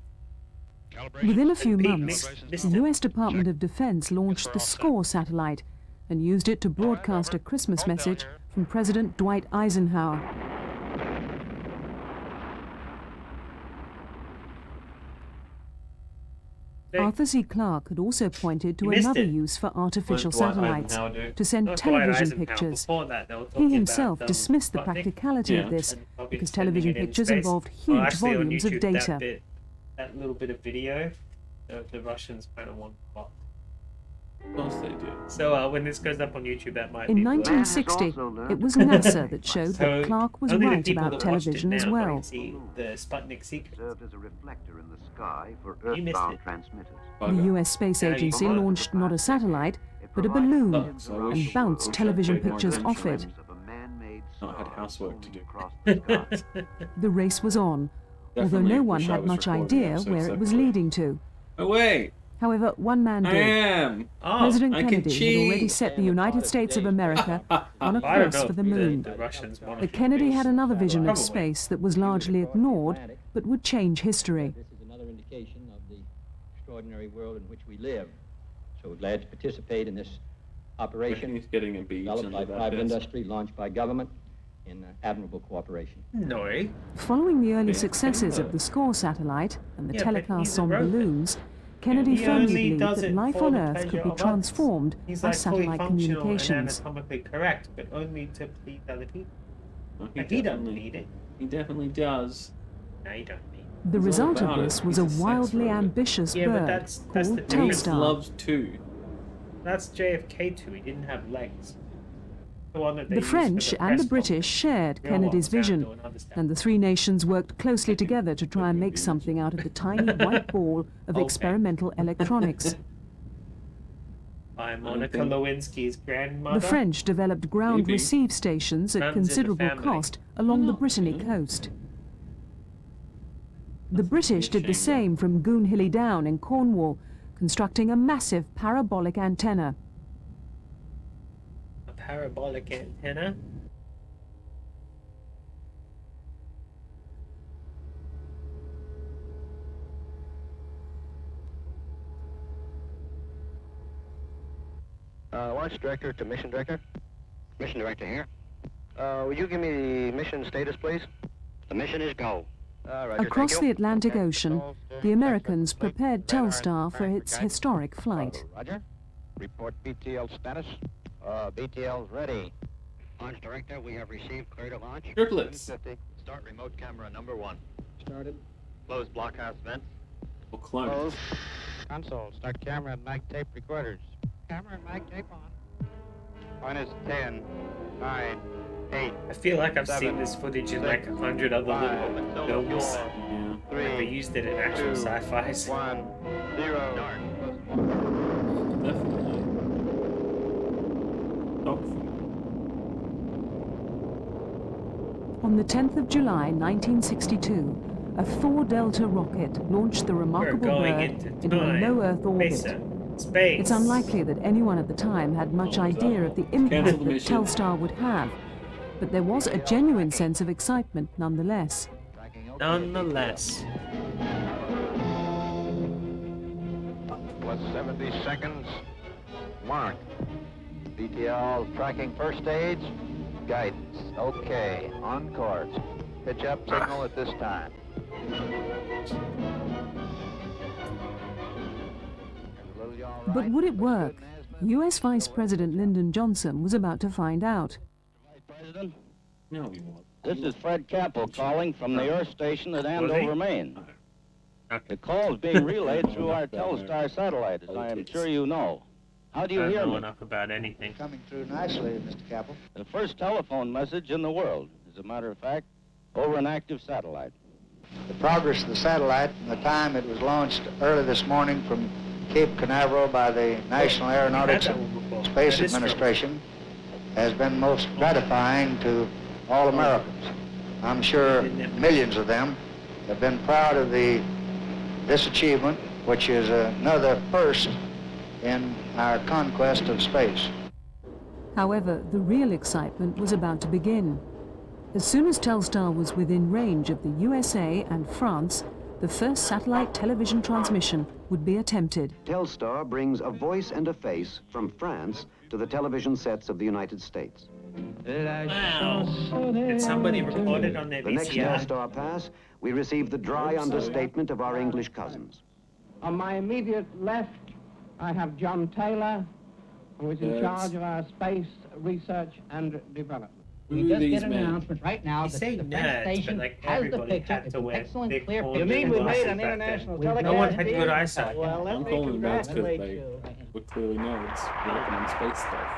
Calibration. Within a few Pete months, missed the it. US Department of Defense launched the SCORE satellite and used it to broadcast a Christmas message from President Dwight Eisenhower. Arthur C. Clarke had also pointed to You missed another it. use for artificial What did Dwight satellites, Eisenhower do? to send Not Dwight television Eisenhower. pictures. Before that, they were He talking himself about, dismissed the Sputnik practicality Yeah. of this, and how because it's sending television it in pictures space. involved Well, huge actually, on volumes of YouTube, data. That little bit of video, the Russians kind of want to. Of course they do. So when this goes up on YouTube, that might In be blurred. 1960, it was NASA that showed So that Clarke was only the right people about that watched it television as now well. might see the Sputnik secret. Served as a reflector in the sky for You missed earthbound it. transmitters. The Bugger. US Space Yeah, you Agency forgot. launched not a satellite, It but a provides balloon, Oh, so I and wish- bounced wish I television paid more pictures attention. off it. of a man-made Not had star housework to do. flown across the sky. The race was on, although Definitely no one wish I had was much recording the idea episode where it was separately. leading to. Oh wait, However, one man I did. am. Oh, President I can Kennedy had already cheat. set the United States of America on a I don't course know for the if moon. the Russians want But Kennedy had another vision of Probably. space that was largely ignored, but would change history. This is another indication of the extraordinary world in which we live. So we're glad to participate in this operation He's getting a beat developed by under that private desk. industry, launched by government in admirable cooperation. No. Following the early Yeah, successes kinda. of the SCORE satellite and the Yeah, but he's telecasts a on robot. balloons, Kennedy He firmly only believed does that it life for on the Earth pleasure could be of others. transformed He's by like fully satellite functional communications. and anatomically correct, but only to please other people. Oh, And he doesn't definitely- need it. He definitely does. No, you don't need it. The He's all result of about it. this was He's a a sex wildly robot. ambitious Yeah, but bird that's the called difference. He Telstar. loves too. That's JFK too. He didn't have legs. The one that they The used French for the and the press British conference. shared Real Kennedy's ones don't vision, do and understand. and the three nations worked closely together to try and make something out of the tiny white ball of Okay. experimental electronics. I'm I don't Monica think- Lewinsky's grandmother. The French developed ground Maybe. receive stations at Runs in the considerable family. cost along the Oh, Brittany yeah. coast. The British did the shame, same from Goonhilly Down in Cornwall, constructing a massive parabolic antenna. A parabolic antenna. Launch director to mission director. Mission director here. Would you give me the mission status, please? The mission is go. Roger, Across thank the you. Atlantic Okay. Ocean, Controls, the Americans complete. prepared Radar Telstar for firing its guidance. historic flight. Roger. Report BTL status. BTL's ready. Launch director, we have received clear to launch. Triplets. 50. Start remote camera number 1. Started. Close blockhouse vents. Or clones. Console, start camera and mag tape recorders. Camera and mag tape on. Minus 10, 9, 8, I feel like I've 7, seen this footage in 6, like 100 other 5, little films. Yeah. Like they 3, used it in actual 2, sci-fis. 1, 0. Start. Definitely. Dog food. On the 10th of July 1962, a Thor Delta rocket launched the We're remarkable going bird into into a time. low Earth orbit. Space. It's unlikely that anyone at the time had much Oh, idea of the cancel impact the that mission. Telstar would have, but there was a genuine sense of excitement nonetheless. Nonetheless. Plus 70 seconds. Mark. BTL tracking first stage. Guidance. Okay. On course. Pitch up signal at this time. But would it work? US Vice President Lyndon Johnson was about to find out. President, No, he won't. this is Fred Capel calling from the Earth Station at Andover, Maine. The call is being relayed through our Telstar satellite, as I am sure you know. How do you I hear don't know me? enough about anything. Coming through nicely, Mr. Capel. The first telephone message in the world, as a matter of fact, over an active satellite. The progress of the satellite from the time it was launched early this morning from Cape Canaveral by the National Aeronautics and Space Administration has been most gratifying to all Americans. I'm sure millions of them have been proud of this achievement, which is another first in our conquest of space. However, the real excitement was about to begin. As soon as Telstar was within range of the USA and France, the first satellite television transmission would be attempted. Telstar brings a voice and a face from France to the television sets of the United States. Wow. Did somebody record it on their The next VCR? Telstar pass, we receive the dry understatement of our English cousins. On my immediate left, I have John Taylor, who is in charge of our space research and development. Who We just these get an men? announcement right now You that say the French nerds, station but like has the everybody picture. had It's to an wear excellent, big clear horns picture. and You mean we glasses made an back then. international No telecast? one had good eyesight. Well, I'm let's calling them nerds because congratulate they you. were clearly nerds working on space stuff.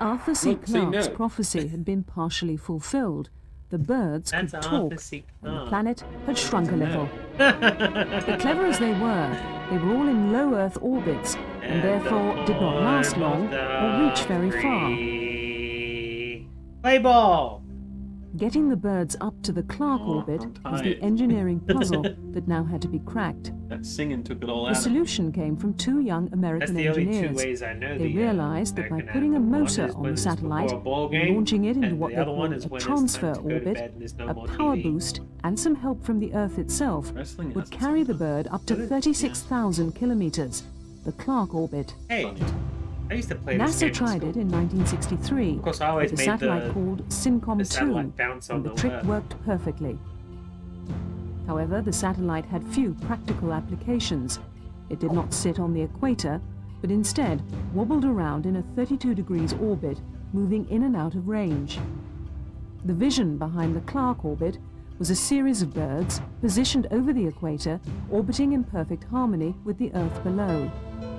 Arthur C. Look, see, Clarke's no. prophecy had been partially fulfilled. The birds That's could Arthur talk, C. and the Clarke. planet had shrunk a little. But clever as they were all in low Earth orbits, and therefore did not last long or reach very far. Play ball! Getting the birds up to the Clarke orbit I'm was the tired. engineering puzzle that now had to be cracked. That singing took it all The out. of it. solution came from two young That's American the only two engineers. ways I know They the realized that by American putting a anthem. One motor is on when the it's satellite, before a ball game, launching it into and what the they other one call is a when it's transfer time to go to orbit, bed and there's no a more power TV. boost, and some help from the Earth itself Wrestling would has carry the bird up to Does it? 36,000 kilometers, the Clarke orbit. Hey, I used to play this NASA game in tried school. it in 1963 Of course, I always with a made satellite the called SYNCOM-2, satellite bounce on and the the trick Earth. worked perfectly. However, the satellite had few practical applications. It did not sit on the equator, but instead wobbled around in a 32 degrees orbit, moving in and out of range. The vision behind the Clarke orbit was a series of birds positioned over the equator, orbiting in perfect harmony with the Earth below.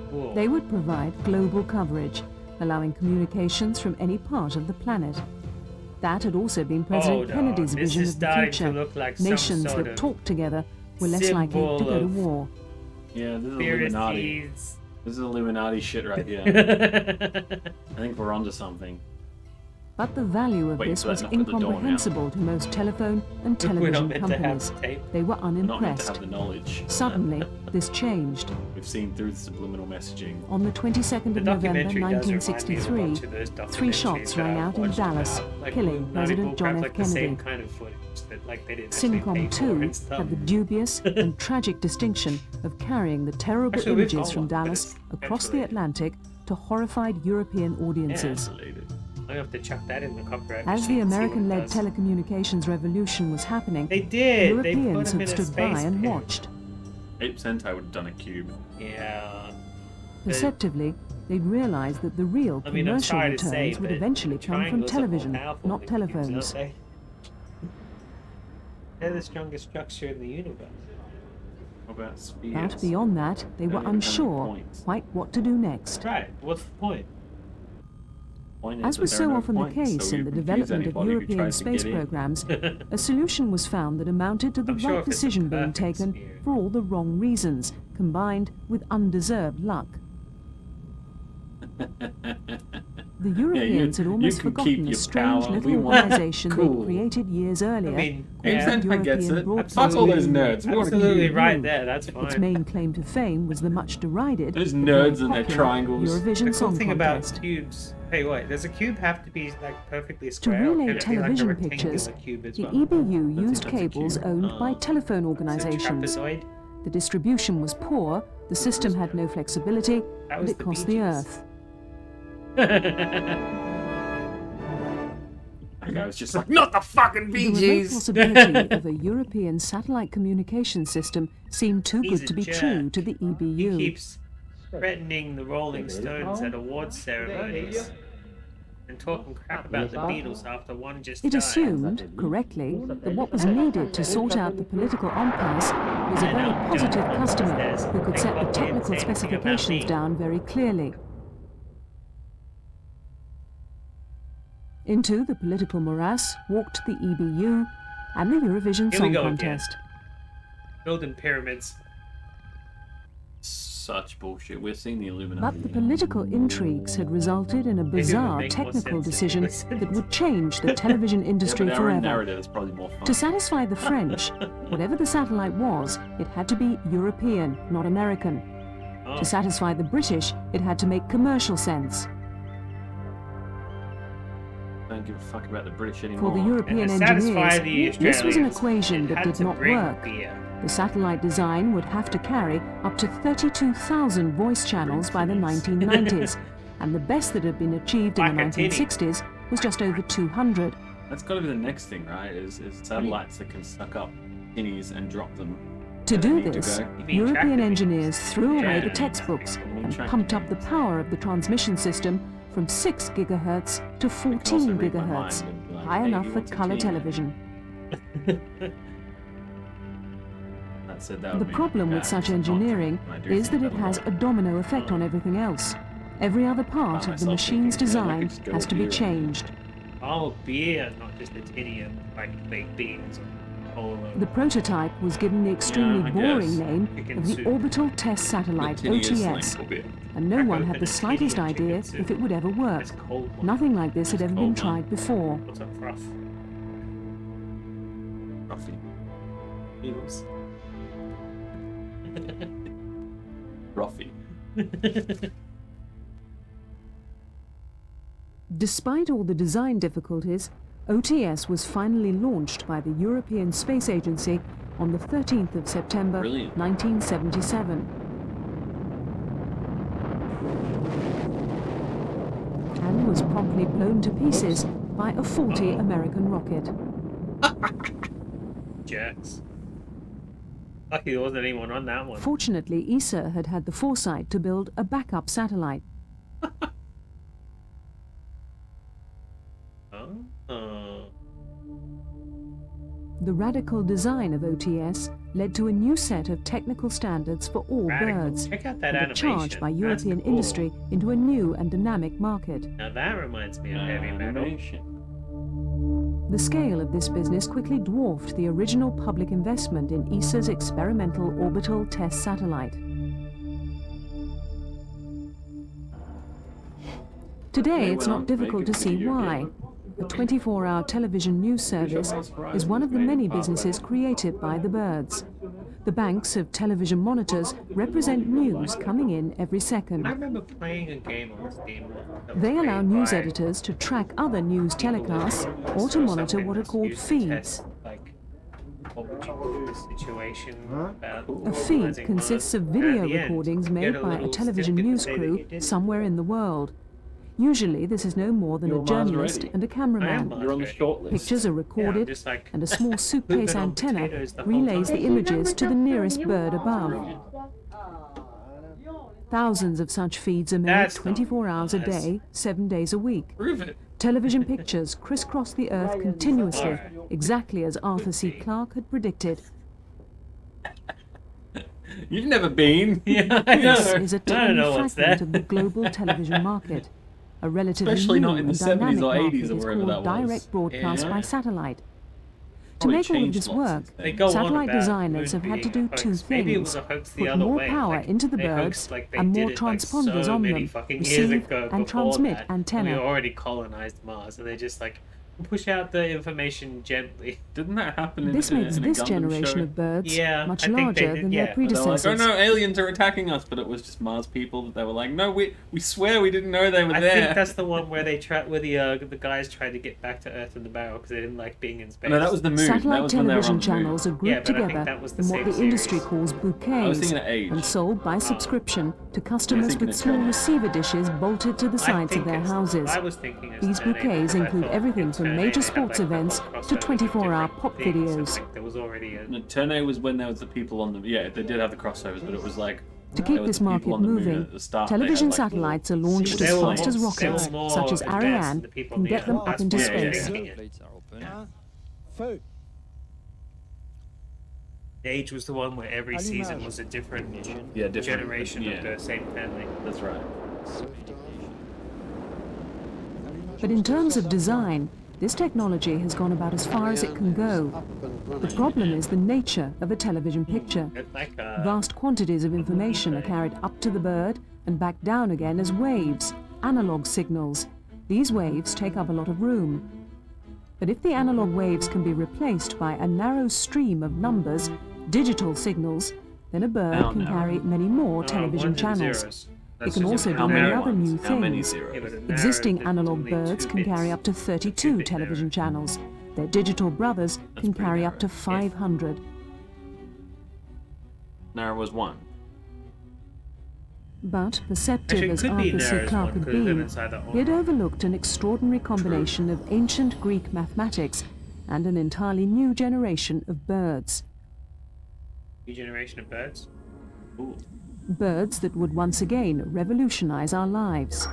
Whoa. They would provide global coverage, allowing communications from any part of the planet. That had also been President Hold on, Kennedy's this vision is of the starting to future. look like some Nations sort that of talked together were less likely to symbol go to of war. Yeah, this is Illuminati. Conspiracies. This is Illuminati shit right here. I think we're onto something. But the value of Wait, this so was knock at the door now. incomprehensible to most telephone and We're not television meant to have companies. tape. They were We're not meant to unimpressed. have the knowledge. Suddenly, this changed. We've seen through the subliminal messaging. On the 22nd The of November documentary does remind me of a 1963, bunch of those 3 documentaries shots that rang I've out in watched Dallas, about, like, killing Illuminati President bullcrap, John F. like the same Kennedy. kind of footage that like they didn't actually pay for SYNCOM-2 and stuff. had the dubious and tragic distinction of carrying the terrible Actually, we've images got from one, but Dallas it's across the pixelated. Atlantic to horrified European audiences. I have to chuck that in the copyright. As machine the and see what it American-led does. telecommunications revolution was happening, They did. They put Europeans him had in a stood by space and pit. watched. 8% I would have done a cube. Yeah. Perceptively, they'd realized that the real I mean, I'm commercial sorry to returns say, would but eventually come from triangles are more television, powerful not than cubes, telephones. don't they? They're the strongest structure in the universe. What about spheres? But beyond that, they were Don't even have any unsure points. quite what to do next. Right. What's the point? Point As is was that there so are no often the points, case so in you the confuse development of anybody who European tries to space get in. programs, a solution was found that amounted to the I'm sure right if it's a decision being perfect taken sphere. for all the wrong reasons, combined with undeserved luck. The Europeans had you almost can keep forgotten a your strange power. little We want- organisation Cool. they created years earlier. mean, called yeah. the 8% gets European it. Broadcasting Fuck all those Union. nerds. We want to Absolutely keep right there. That's fine. Its main claim to fame was the much derided Those but nerds very and their popular triangles. Eurovision The cool Song thing about Contest. cubes. Hey, wait. Does a cube have to be like perfectly To square? or relay can it be television like a pictures, rectangular cube as the well? EBU used that's a cables cube. owned by telephone It's a organizations. trapezoid. The distribution was poor, the system had no flexibility, That and was it the cost Bee the Gees. Earth. I was just like, not the fucking The Bee remote Gees! possibility of a European satellite communication system seemed too He's good a to be jerk. true to the He EBU. keeps threatening the Rolling Stones at awards ceremonies and talking crap about the Beatles after one just It died. assumed, correctly, that what was needed to sort out the political impasse was a very positive customer who could set the technical specifications down very clearly. Into the political morass walked the EBU and the Eurovision Here we Song go Contest. again. Building pyramids. Such bullshit. We're seeing the Illuminati. But the political intrigues had resulted in a bizarre technical decision that would change the television industry Yeah, but our own forever. narrative is probably more fun. To satisfy the French, whatever the satellite was, it had to be European, not American. Oh. To satisfy the British, it had to make commercial sense. Don't give a fuck about the British anymore. For the European And to satisfy engineers, the this was an Australians, equation it that had did to not bring work. beer. The satellite design would have to carry up to 32,000 voice channels by the 1990s, and the best that had been achieved in the Like a titty. 1960s was just over 200. That's got to be the next thing, right? Is satellites that can suck up tinnies and drop them. To where they do need to this, go. European engineers threw away the Yeah. textbooks and track pumped up the power of the transmission system from 6 gigahertz to 14 read my mind gigahertz, and be like, high hey, enough you for want some color tea? television. That said, that The would be problem with bad such for engineering content, and I do is think that it that'll has work. a domino effect on everything else. Every other part of the myself machine's thinking, yeah, I design could just go has to be beer. changed. Oh, beer, not just a tinny of like baked beans or polo. The prototype was given the extremely I boring guess. name Chicken of the soup. Orbital Test Satellite, tinny is slang OTS, for beer. and no one Crack had open the a slightest tinny of chicken idea soup. if it would ever work. It's cold one. Nothing like this had ever been cold one. tried before. What's up, Ruff? Ruffy. Beatles. Ruffy. Despite all the design difficulties, OTS was finally launched by the European Space Agency on the 13th of September, Brilliant. 1977. And was promptly blown to pieces by a faulty American rocket. Jerks. Lucky there wasn't anyone on that one. Fortunately, ESA had had the foresight to build a backup satellite. Oh. The radical design of OTS led to a new set of technical standards for all Radical. birds, Check out that and a animation. charge by That's European cool. industry into a new and dynamic market. Now that reminds me of heavy metal. The scale of this business quickly dwarfed the original public investment in ESA's experimental orbital test satellite. Today, it's not difficult to see why. A 24-hour television news service is one of the many businesses created by the birds. The banks of television monitors represent news coming in every second. I remember playing a game on Steam. that was They allow made news by editors to track other news telecasts or to monitor what are called feeds. Like, what would you call the situation about A feed organising consists of Mars? video At the end, recordings you made get by a little television certificate to news say that crew you did it. somewhere in the world. Usually, this is no more than You're a Mars journalist ready. and a I am cameraman. Mars You're on the ready. short list. Pictures are recorded, just like and a small suitcase pooping on antenna potatoes the whole relays the time. images to the nearest bird above. Thousands of such feeds are made That's not 24 hours a nice. day, 7 days a week. Prove it. Television pictures crisscross the Earth continuously, exactly as Arthur C. Clarke had predicted. You've never been. Yeah, I know. This is a I don't tiny know what's fragment there. of the global television market. A relatively Especially new not in the and 70s dynamic or 80s market or is wherever called that was. direct broadcast Yeah. by satellite. To Probably make all of changed this lots work, since They go on satellite about designers moon have had to do being a two hoax. Maybe it was things. a hoax the Put other more way. power Like, into the they birds hoaxed like they and did more it, like, transponders so on many them, fucking years receive ago and before transmit that, and antenna. we already colonized Mars, and they just like push out the information gently. Didn't that happen in This makes in a this Gundam generation show? of birds Yeah, much I think they larger did, than yeah. their Where they're like, predecessors. oh no, aliens are attacking us, but it was just Mars people that they were like, no, we swear we didn't know they were I there. think that's the one where they where the guys tried to get back to Earth in the barrel because they didn't like being in space. No, that was the moon. That Satellite was when they were television on the moon. channels are Yeah, grouped but I think together that was the in what same the industry series. calls I was bouquets thinking of age. and sold by subscription to customers thinking with of small turnout. receiver dishes bolted to the sides of their houses. I was thinking it's These Turnout, bouquets because I include thought everything in from Turnout major they had, sports like, the events whole to crossover with 24-hour different pop things, and, videos. like, there was already a The Turno was when there was the people on the they did have the crossovers, but it was like To keep this market moving, television satellites are launched as fast as rockets, such as Ariane, can get them up into space. Age was the one where every season was a different generation of the same family. That's right. But in terms of design, this technology has gone about as far as it can go. The problem is the nature of a television picture. Vast quantities of information are carried up to the bird and back down again as waves, analog signals. These waves take up a lot of room. But if the analog waves can be replaced by a narrow stream of numbers, digital signals, then a bird can carry many more television channels. It can also do many other new things. Existing analog birds can carry up to 32 television channels. Their digital brothers can carry up to 500. Narrow was 1. But, perceptive as Arthur C. Clarke had been, he had overlooked an extraordinary combination of ancient Greek mathematics and an entirely new generation of birds. New generation of birds? Ooh. Birds that would once again revolutionize our lives.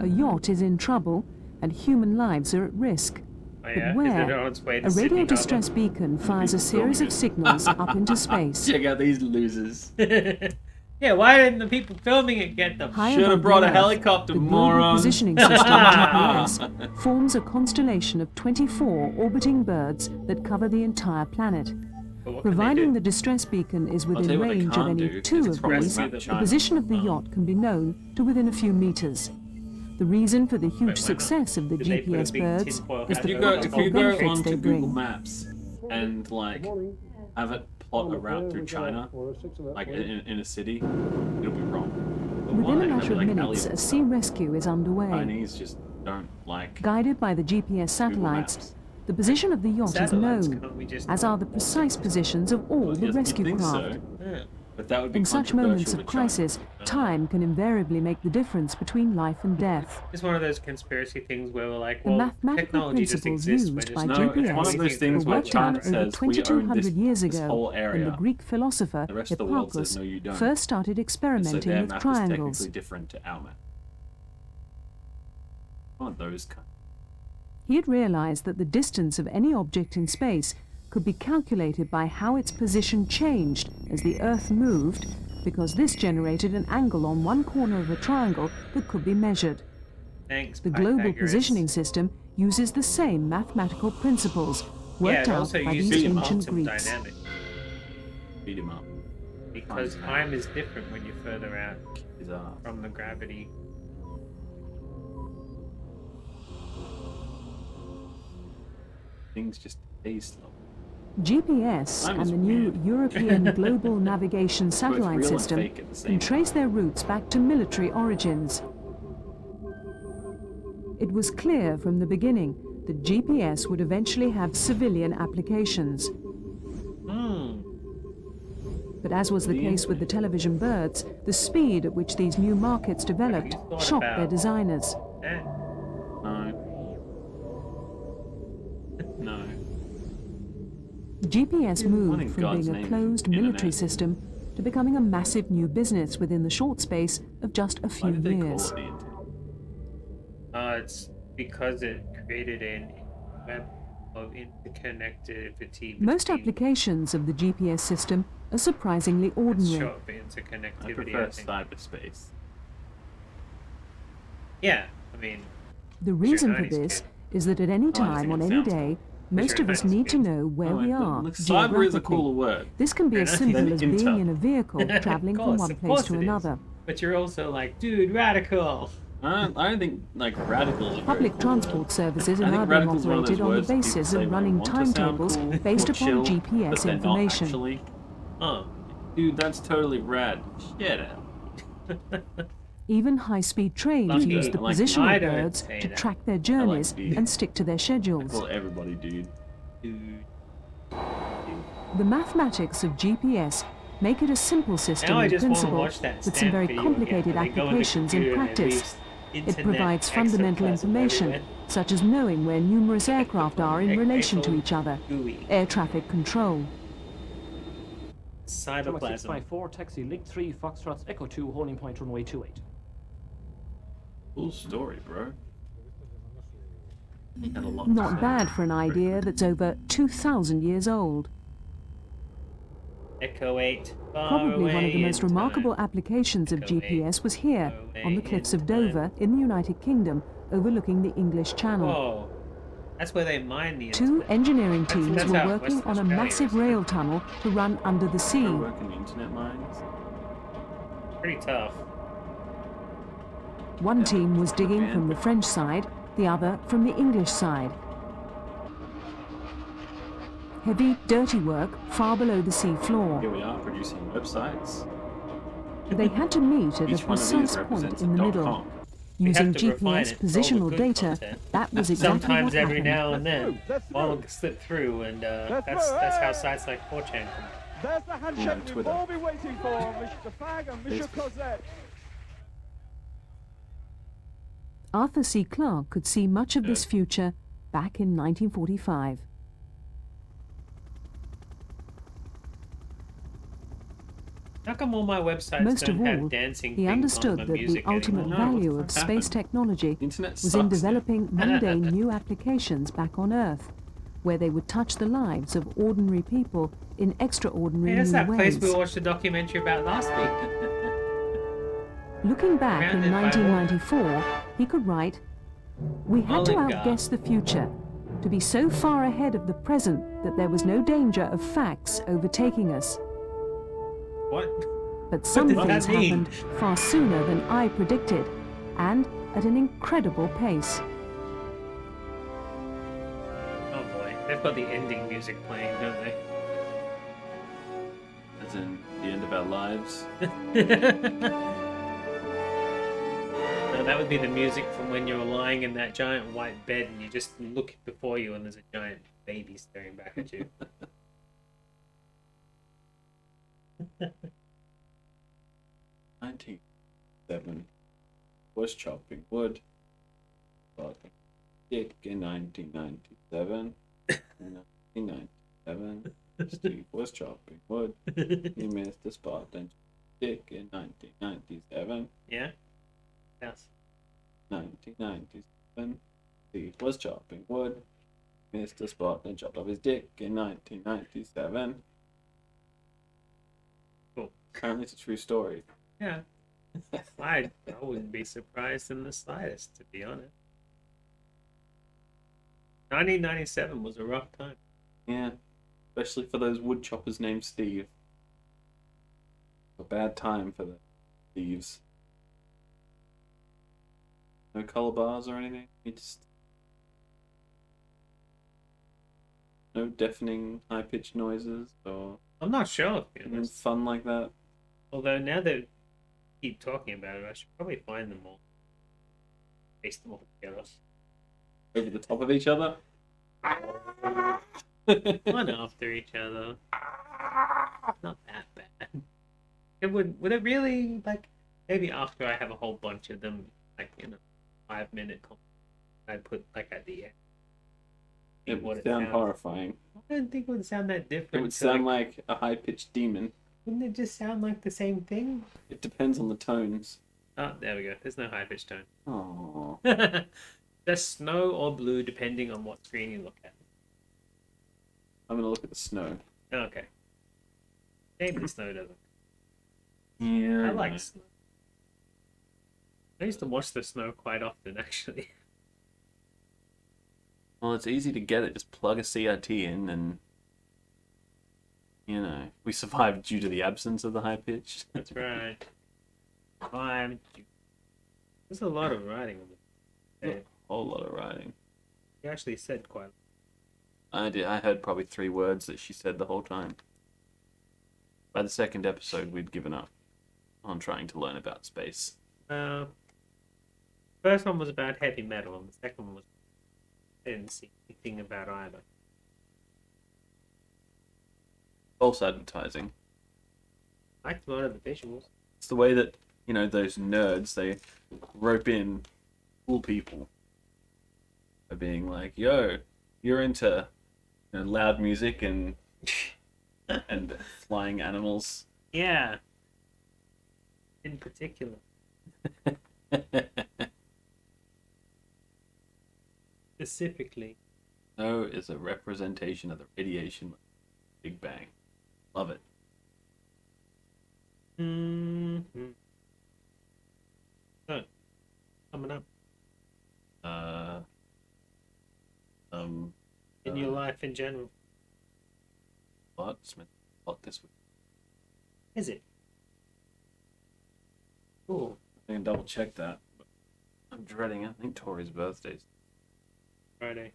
A yacht is in trouble and human lives are at risk. Oh, yeah? But where? A radio distress beacon fires a series of signals up into space. Check out these losers. Yeah, why didn't the people filming it get them? Should have brought a helicopter, the moron. global positioning system GPS forms a constellation of 24 orbiting birds that cover the entire planet. Providing the distress beacon is within range of any 2 of these, the position of the yacht can be known to within a few meters. The reason for the huge success of the GPS birds is the practical benefits they Google bring. Maps and like have it plot a route through China, like in a city, it'll be wrong. But Within why? a matter of Like minutes, a sea rescue is underway. Chinese just don't like Guided by the GPS satellites, the position of the yacht is known, as are the precise positions of all the rescue craft. But that would be In such moments controversial of to China. crisis, time can invariably make the difference between life and death. It's one of those conspiracy things where we're like, The well, mathematical technology just principles exists. used We're by just GPS one of those things were where worked out China over says we own 2200 this- years this ago whole when area. the Greek philosopher The rest of the world says, Hipparchus no, you don't. first started And so experimenting their with map triangles. is technically different to our map. One of those kind. He had realized that the distance of any object in space could be calculated by how its position changed as the Earth moved, because this generated an angle on one corner of a triangle that could be measured. Thanks, The global Pythagoras. positioning system uses the same mathematical principles worked it out also by uses these ancient quantum Greeks. dynamics. Beat him up. Because time is different when you're further out His ass. from the gravity. Things just taste slow. GPS Time and is the new weird. European Global Navigation Satellite real and System fake at the same can trace their roots back to military origins. It was clear from the beginning that GPS would eventually have civilian applications. But as was the case with the television birds, the speed at which these new markets developed shocked their designers. No. No. GPS What in moved from God's being a name is closed internet? military system to becoming a massive new business within the short space of just a Why few did they call years. it the internet? It's because it created a web of interconnectivity. Most between- applications of the GPS system are surprisingly It's ordinary. short for interconnectivity. I prefer think. cyberspace. Yeah, I mean, The What's your reason for 90s this kid? is that at any I time think on it any sounds day, What's most your of us 90s need to kid? know where we are Look, cyber is a cooler geographically. word. This can be as simple as being Intel. in a vehicle traveling from one place to another. But you're also like, dude, radical. I don't think like radical. is Public very cool. transport services I are think now being radical's one of those operated on the words that people basis say of when running they want to sound timetables cool based or upon chill, but GPS they're not information. actually. Oh, Dude, that's totally rad. Shut up. Even high-speed trains Lucky. use the Like, position I of don't birds say to that. track their journeys dude. and stick to their I schedules. call everybody dude. Dude. The mathematics of GPS make it a simple system now I in just want to principle, watch that with some stamp very video complicated again, where they go in the applications in computer and they practice. It provides fundamental information, such as knowing where numerous aircraft are in relation to each other, air traffic control. Cytoplasm. 654, taxi Link 3, Foxtrot Echo 2, holding point runway 28. Cool story, bro. He had a lot Not to say. bad for an idea that's over 2,000 years old. Echo 8. Probably one of the most remarkable applications of GPS was here, on the cliffs of Dover, in the United Kingdom, overlooking the English Channel. Whoa. That's where they mine the Two internet. engineering teams That's were how working Western on a Australia massive is. rail tunnel to run under the sea. Bro working internet mines. Pretty tough. One team was digging from the French side, the other from the English side. Heavy, dirty work far below the sea floor. Here we are producing websites. They had to meet at a Each one of these precise represents point in the a middle. .com. Using to refine GPS it for all the positional good data, content. that was exactly Sometimes what every happened. now and then, one will slip through, and that's how sites like 4chan come. There's the handshake we've Twitter. all been waiting for, Mr. Fag and Mr. Cosette. Arthur C. Clarke could see much of this future back in 1945. How come all my websites Most don't of have all, dancing he things understood on my that the music ultimate anymore? value what of the space fuck happened? technology Internet was in sucks, developing mundane new applications back on Earth, where they would touch the lives of ordinary people in extraordinary Hey, that's new that place ways. we watched a documentary about last week. Looking back in Surrounded by 1994, he could write, "We had to Mullingar. outguess the future, to be so far ahead of the present that there was no danger of facts overtaking us. What? But some does that things mean? happened far sooner than I predicted, and at an incredible pace." Oh boy, they've got the ending music playing, don't they? As in the end of our lives. No, that would be the music from when you're lying in that giant white bed and you just look before you and there's a giant baby staring back at you. 1997 was chopping wood. Fucking dick in 1997. In 1997, Steve was chopping wood. He missed the spot and dick in 1997. Yeah? Yes. 1997, Steve was chopping wood. Missed a spot and chopped off his dick in 1997. Cool. Apparently it's a true story. Yeah. I wouldn't be surprised in the slightest, to be honest. 1997 was a rough time. Yeah. Especially for those wood choppers named Steve. A bad time for the thieves. No color bars or anything? You just... No deafening high-pitched noises or I'm not sure, to be anything honest. fun like that? Although now that keep talking about it, I should probably find them all. Paste them all together. Over the top of each other? One after each other. Not that bad. It would it really, like, maybe after I have a whole bunch of them, like, in a 5-minute I'd put, like, at the end. It would sound horrifying. I don't think it would sound that different. It would sound like a high-pitched demon. Wouldn't it just sound like the same thing? It depends on the tones. Oh, there we go. There's no high-pitched tone. Oh. Just snow or blue, depending on what screen you look at. I'm gonna look at the snow. Okay. Maybe the snow doesn't. Yeah. I like snow. I used to watch the snow quite often, actually. Well, it's easy to get it. Just plug a CRT in and... You know, we survived due to the absence of the high pitch. That's right. There's a lot of writing on the A whole lot of writing. You actually said quite a lot. I did. I heard probably 3 words that she said the whole time. By the second episode, we'd given up on trying to learn about space. First one was about heavy metal, and the second one was... I didn't see anything about either. False advertising. I liked a lot of the visuals. It's the way that, you know, those nerds, they rope in fool people by being like, "Yo, you're into loud music and flying animals." Yeah. In particular. Specifically. Snow is a representation of the radiation of the Big Bang. Love it. Mm-hmm. So, coming up. In your life in general. What? It's meant to be hot this week. Is it? Cool. I can double check that. But I'm dreading it. I think Tori's birthday's Friday.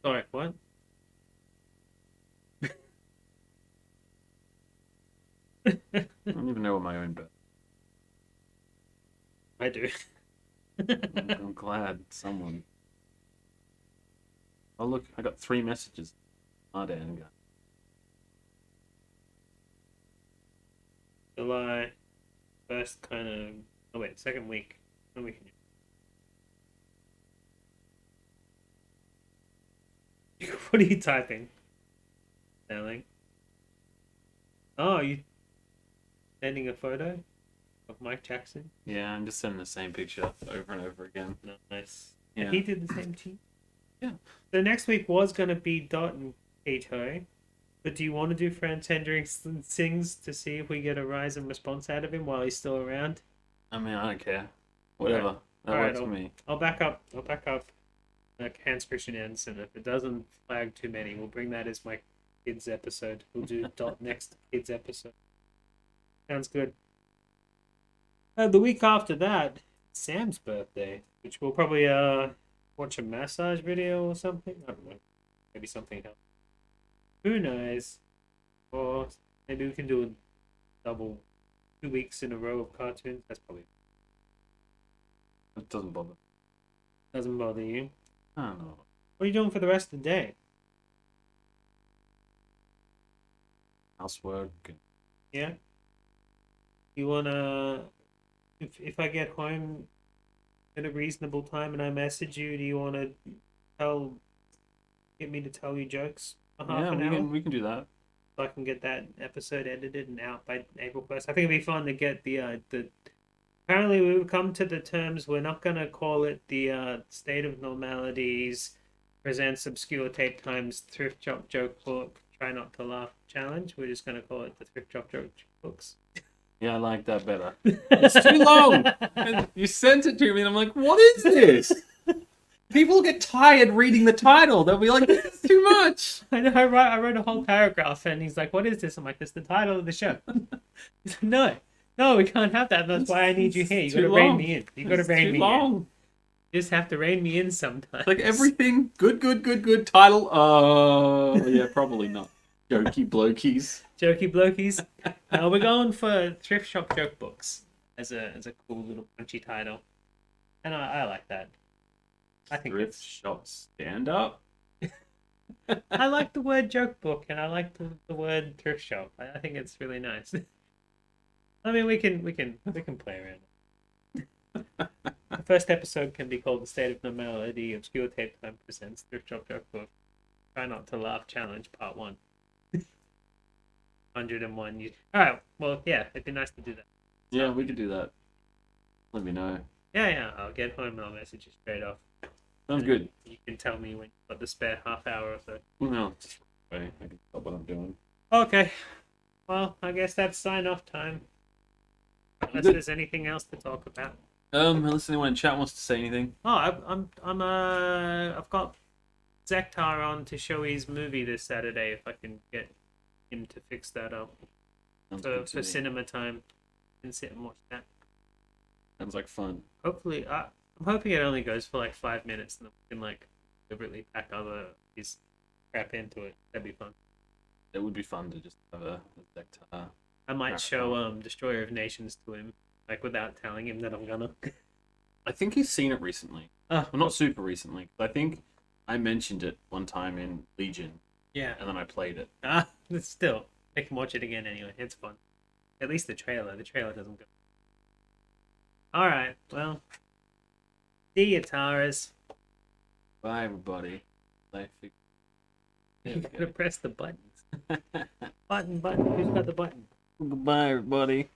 Sorry, what? I don't even know what my own birthday. I do. I'm glad someone. Oh look, I got 3 messages. Dan guy. July, first kind of. Oh wait, second week. What week? What are you typing? Darling. Oh, you sending a photo of Mike Jackson? Yeah, I'm just sending the same picture over and over again. Nice. Yeah. And he did the same to you? Yeah. So next week was going to be Dot and Kato. But do you want to do Fran Tendering Sings to see if we get a rise in response out of him while he's still around? I mean, I don't care. Whatever. That works for me. I'll back up. Hans Christian Andersen. If it doesn't flag too many, we'll bring that as my kids episode. We'll do Dot next kids episode. Sounds good. The week after that, Sam's birthday, which we'll probably watch a massage video or something. I don't know. Maybe something else. Who knows? Or maybe we can do a double 2 weeks in a row of cartoons. That's probably. It doesn't bother. Doesn't bother you. I don't know. What are you doing for the rest of the day? Housework. Yeah. You wanna? If I get home at a reasonable time and I message you, do you wanna get me to tell you jokes for half an hour? We can do that. So I can get that episode edited and out by April 1st. I think it'd be fun to get the. Apparently, we've come to the terms. We're not gonna call it the State of Normalities presents obscure tape times thrift shop joke book. Try not to laugh challenge. We're just gonna call it the thrift shop joke books. Yeah, I like that better. It's too long. And you sent it to me, and I'm like, "What is this?" People get tired reading the title. They'll be like, "This is too much." I know. I wrote a whole paragraph, and he's like, "What is this?" I'm like, "This is the title of the show." He's like, No, we can't have that. That's why I need you here. You got to rein me in. You got to rein me in. You just have to rein me in sometimes. Like everything, good title. Yeah, probably not. Jokey blokies. Jokey blokies. No, we're going for thrift shop joke books as a cool little punchy title, and I like that. I think thrift shop stand up. I like the word joke book, and I like the word thrift shop. I think it's really nice. I mean, we can play around. The first episode can be called "The State of Normality: Obscure Tape Time Presents Thrift Shop Joke Book." Try not to laugh challenge part 1. 101. All right. Well, yeah, it'd be nice to do that. Yeah, we could do that. Let me know. Yeah. I'll get home and I'll message you straight off. Sounds good. You can tell me when you've got the spare half hour or so. No, wait, I can stop what I'm doing. Okay. Well, I guess that's sign-off time. Unless there's anything else to talk about. Unless anyone in chat wants to say anything. Oh, I've got Zektar on to show his movie this Saturday. If I can get him to fix that up for cinema time, and sit and watch that. Sounds like fun. Hopefully, I'm hoping it only goes for like 5 minutes, and then we can like deliberately pack other his crap into it. That'd be fun. It would be fun to just have a Zektar. I might show Destroyer of Nations to him, like without telling him that I'm gonna. I think he's seen it recently. Well, not super recently. I think I mentioned it one time in Legion. Yeah. And then I played it. Still, I can watch it again anyway. It's fun. At least the trailer. The trailer doesn't go. Alright, well. See ya, Taras. Bye, everybody. You gotta press the buttons. Button. Who's got the button? Goodbye, everybody.